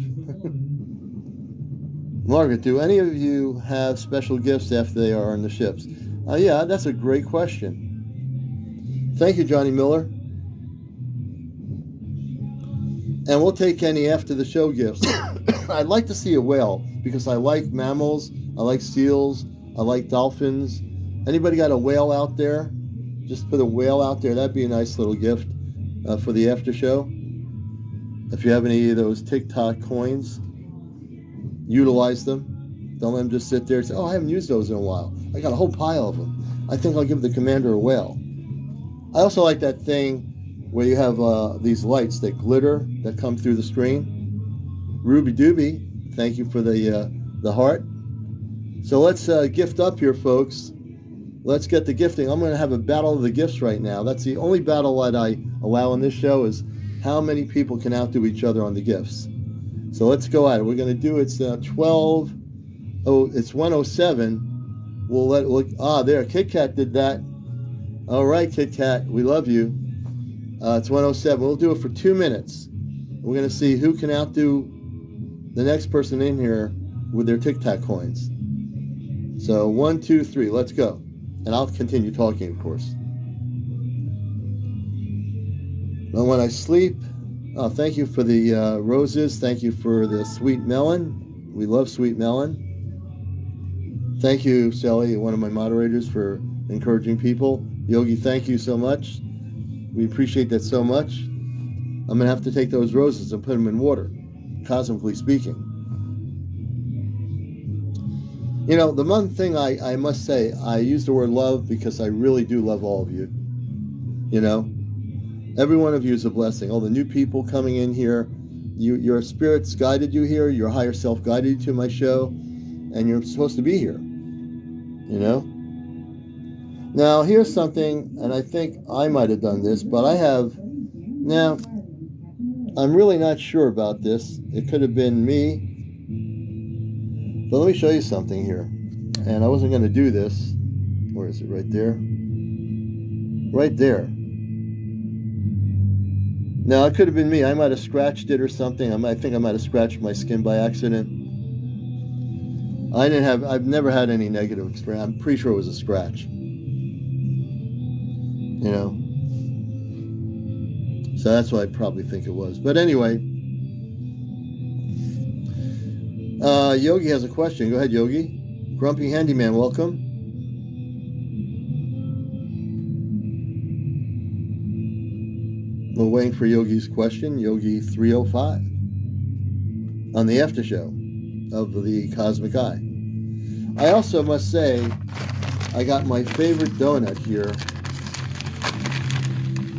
Margaret, do any of you have special gifts after they are on the ships? Yeah, that's a great question. Thank you, Johnny Miller. And we'll take any after the show gifts. I'd like to see a whale because I like mammals, I like seals, I like dolphins. Anybody got a whale out there? Just put a whale out there. That'd be a nice little gift for the after show. If you have any of those TikTok coins, utilize them. Don't let them just sit there and say, "Oh, I haven't used those in a while. I got a whole pile of them. I think I'll give the commander a whale." I also like that thing where you have these lights that glitter that come through the screen. Ruby Dooby, thank you for the heart. So let's gift up here, folks. Let's get the gifting. I'm going to have a battle of the gifts right now. That's the only battle that I allow on this show, is how many people can outdo each other on the gifts. So let's go at it. We're going to do, it's 12. Oh, it's 107. There, Kit Kat did that. All right, Kit Kat, we love you. It's 107. We'll do it for 2 minutes. We're going to see who can outdo the next person in here with their Tic Tac coins. So 1, 2, 3, let's go. And I'll continue talking, of course. And when I sleep, thank you for the roses. Thank you for the sweet melon. We love sweet melon. Thank you, Sally, one of my moderators, for encouraging people. Yogi, thank you so much. We appreciate that so much. I'm going to have to take those roses and put them in water, cosmically speaking. The one thing I must say, I use the word love because I really do love all of you. Every one of you is a blessing. All the new people coming in here, your spirits guided you here, your higher self guided you to my show, and you're supposed to be here. Now, here's something, and I think I might have done this, but now, I'm really not sure about this. It could have been me. But let me show you something here. And I wasn't going to do this. Where is it? Right there. Right there. Now, it could have been me. I might have scratched it or something. I think I might have scratched my skin by accident. I've never had any negative experience. I'm pretty sure it was a scratch. So that's what I probably think it was. But anyway, Yogi has a question. Go ahead, Yogi. Grumpy Handyman, welcome. We're waiting for Yogi's question, Yogi 305, on the after show of the Cosmic Eye. I also must say, I got my favorite donut here.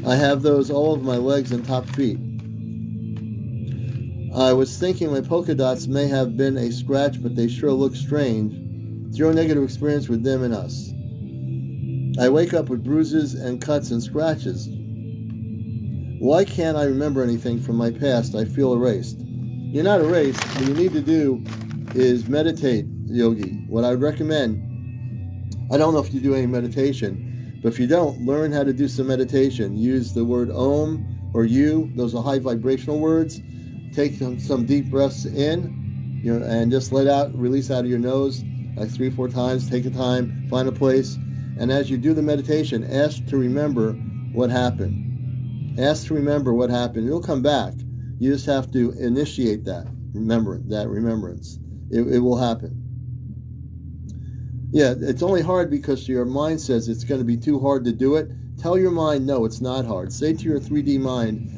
I have those all over my legs and top feet. I was thinking my polka dots may have been a scratch, but they sure look strange. Zero negative experience with them and us. I wake up with bruises and cuts and scratches. Why can't I remember anything from my past? I feel erased. You're not erased. What you need to do is meditate, Yogi. What I would recommend I don't know if you do any meditation, but if you don't, learn how to do some meditation. Use the word Om or You. Those are high vibrational words. Take some deep breaths in, and just let out, release out of your nose like 3 or 4 times. Take a time, find a place, and as you do the meditation, ask to remember what happened. Ask to remember what happened. It'll come back. You just have to initiate that remembrance. It will happen. Yeah, it's only hard because your mind says it's going to be too hard to do it. Tell your mind, no, it's not hard. Say to your 3D mind,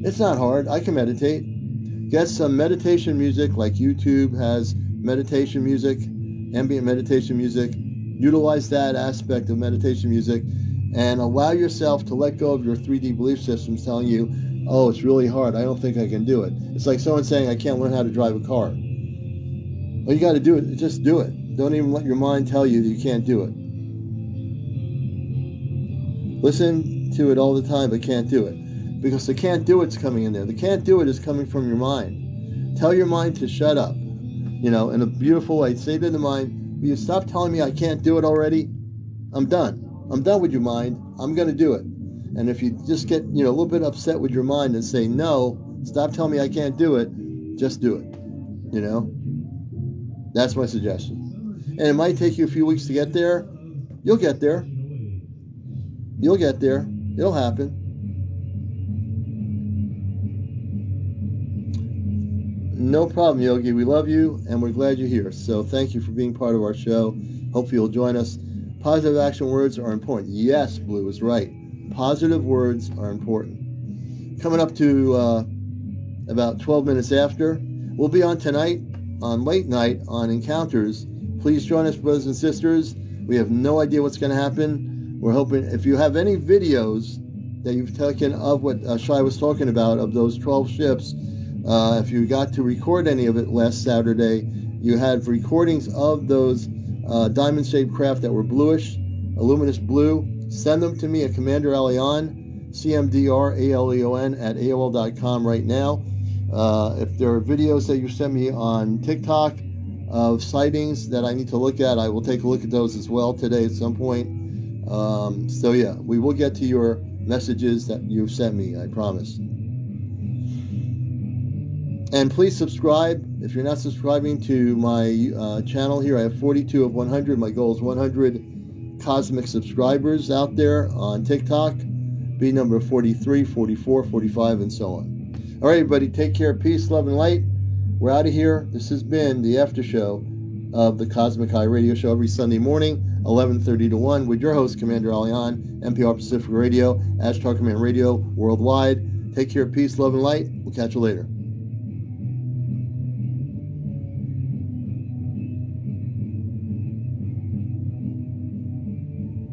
it's not hard. I can meditate. Get some meditation music, like YouTube has meditation music, ambient meditation music. Utilize that aspect of meditation music and allow yourself to let go of your 3D belief systems telling you, oh, it's really hard. I don't think I can do it. It's like someone saying, I can't learn how to drive a car. Well, you got to do it. Just do it. Don't even let your mind tell you that you can't do it. Listen to it all the time, but can't do it. Because the can't do it's coming in there. The can't do it is coming from your mind. Tell your mind to shut up. In a beautiful way. Say to the mind, will you stop telling me I can't do it already? I'm done. I'm done with your mind. I'm going to do it. And if you just get, a little bit upset with your mind and say, no, stop telling me I can't do it, just do it. That's my suggestion. And it might take you a few weeks to get there. You'll get there. You'll get there. It'll happen. No problem, Yogi. We love you, and we're glad you're here. So thank you for being part of our show. Hopefully you'll join us. Positive action words are important. Yes, Blue is right. Positive words are important. Coming up to about 12 minutes after, we'll be on tonight, on late night, on Encounters. Please join us, brothers and sisters. We have no idea what's going to happen. We're hoping, if you have any videos that you've taken of what Shai was talking about, of those 12 ships, if you got to record any of it last Saturday, you had recordings of those diamond-shaped craft that were bluish, luminous blue. Send them to me at CmdrAleon, CmdrAleon at AOL.com right now. If there are videos that you send me on TikTok of sightings that I need to look at, I will take a look at those as well today at some point. So yeah, we will get to your messages that you've sent me, I promise. And please subscribe. If you're not subscribing to my channel here, I have 42 of 100. My goal is 100 cosmic subscribers out there on TikTok. Be number 43, 44, 45, and so on. All right, everybody, take care. Peace, love, and light. We're out of here. This has been the after show of the Cosmic High Radio Show every Sunday morning, 11:30 to 1, with your host, CmdrAleon, NPR Pacific Radio, AshtarCommand Radio worldwide. Take care. Peace, love, and light. We'll catch you later.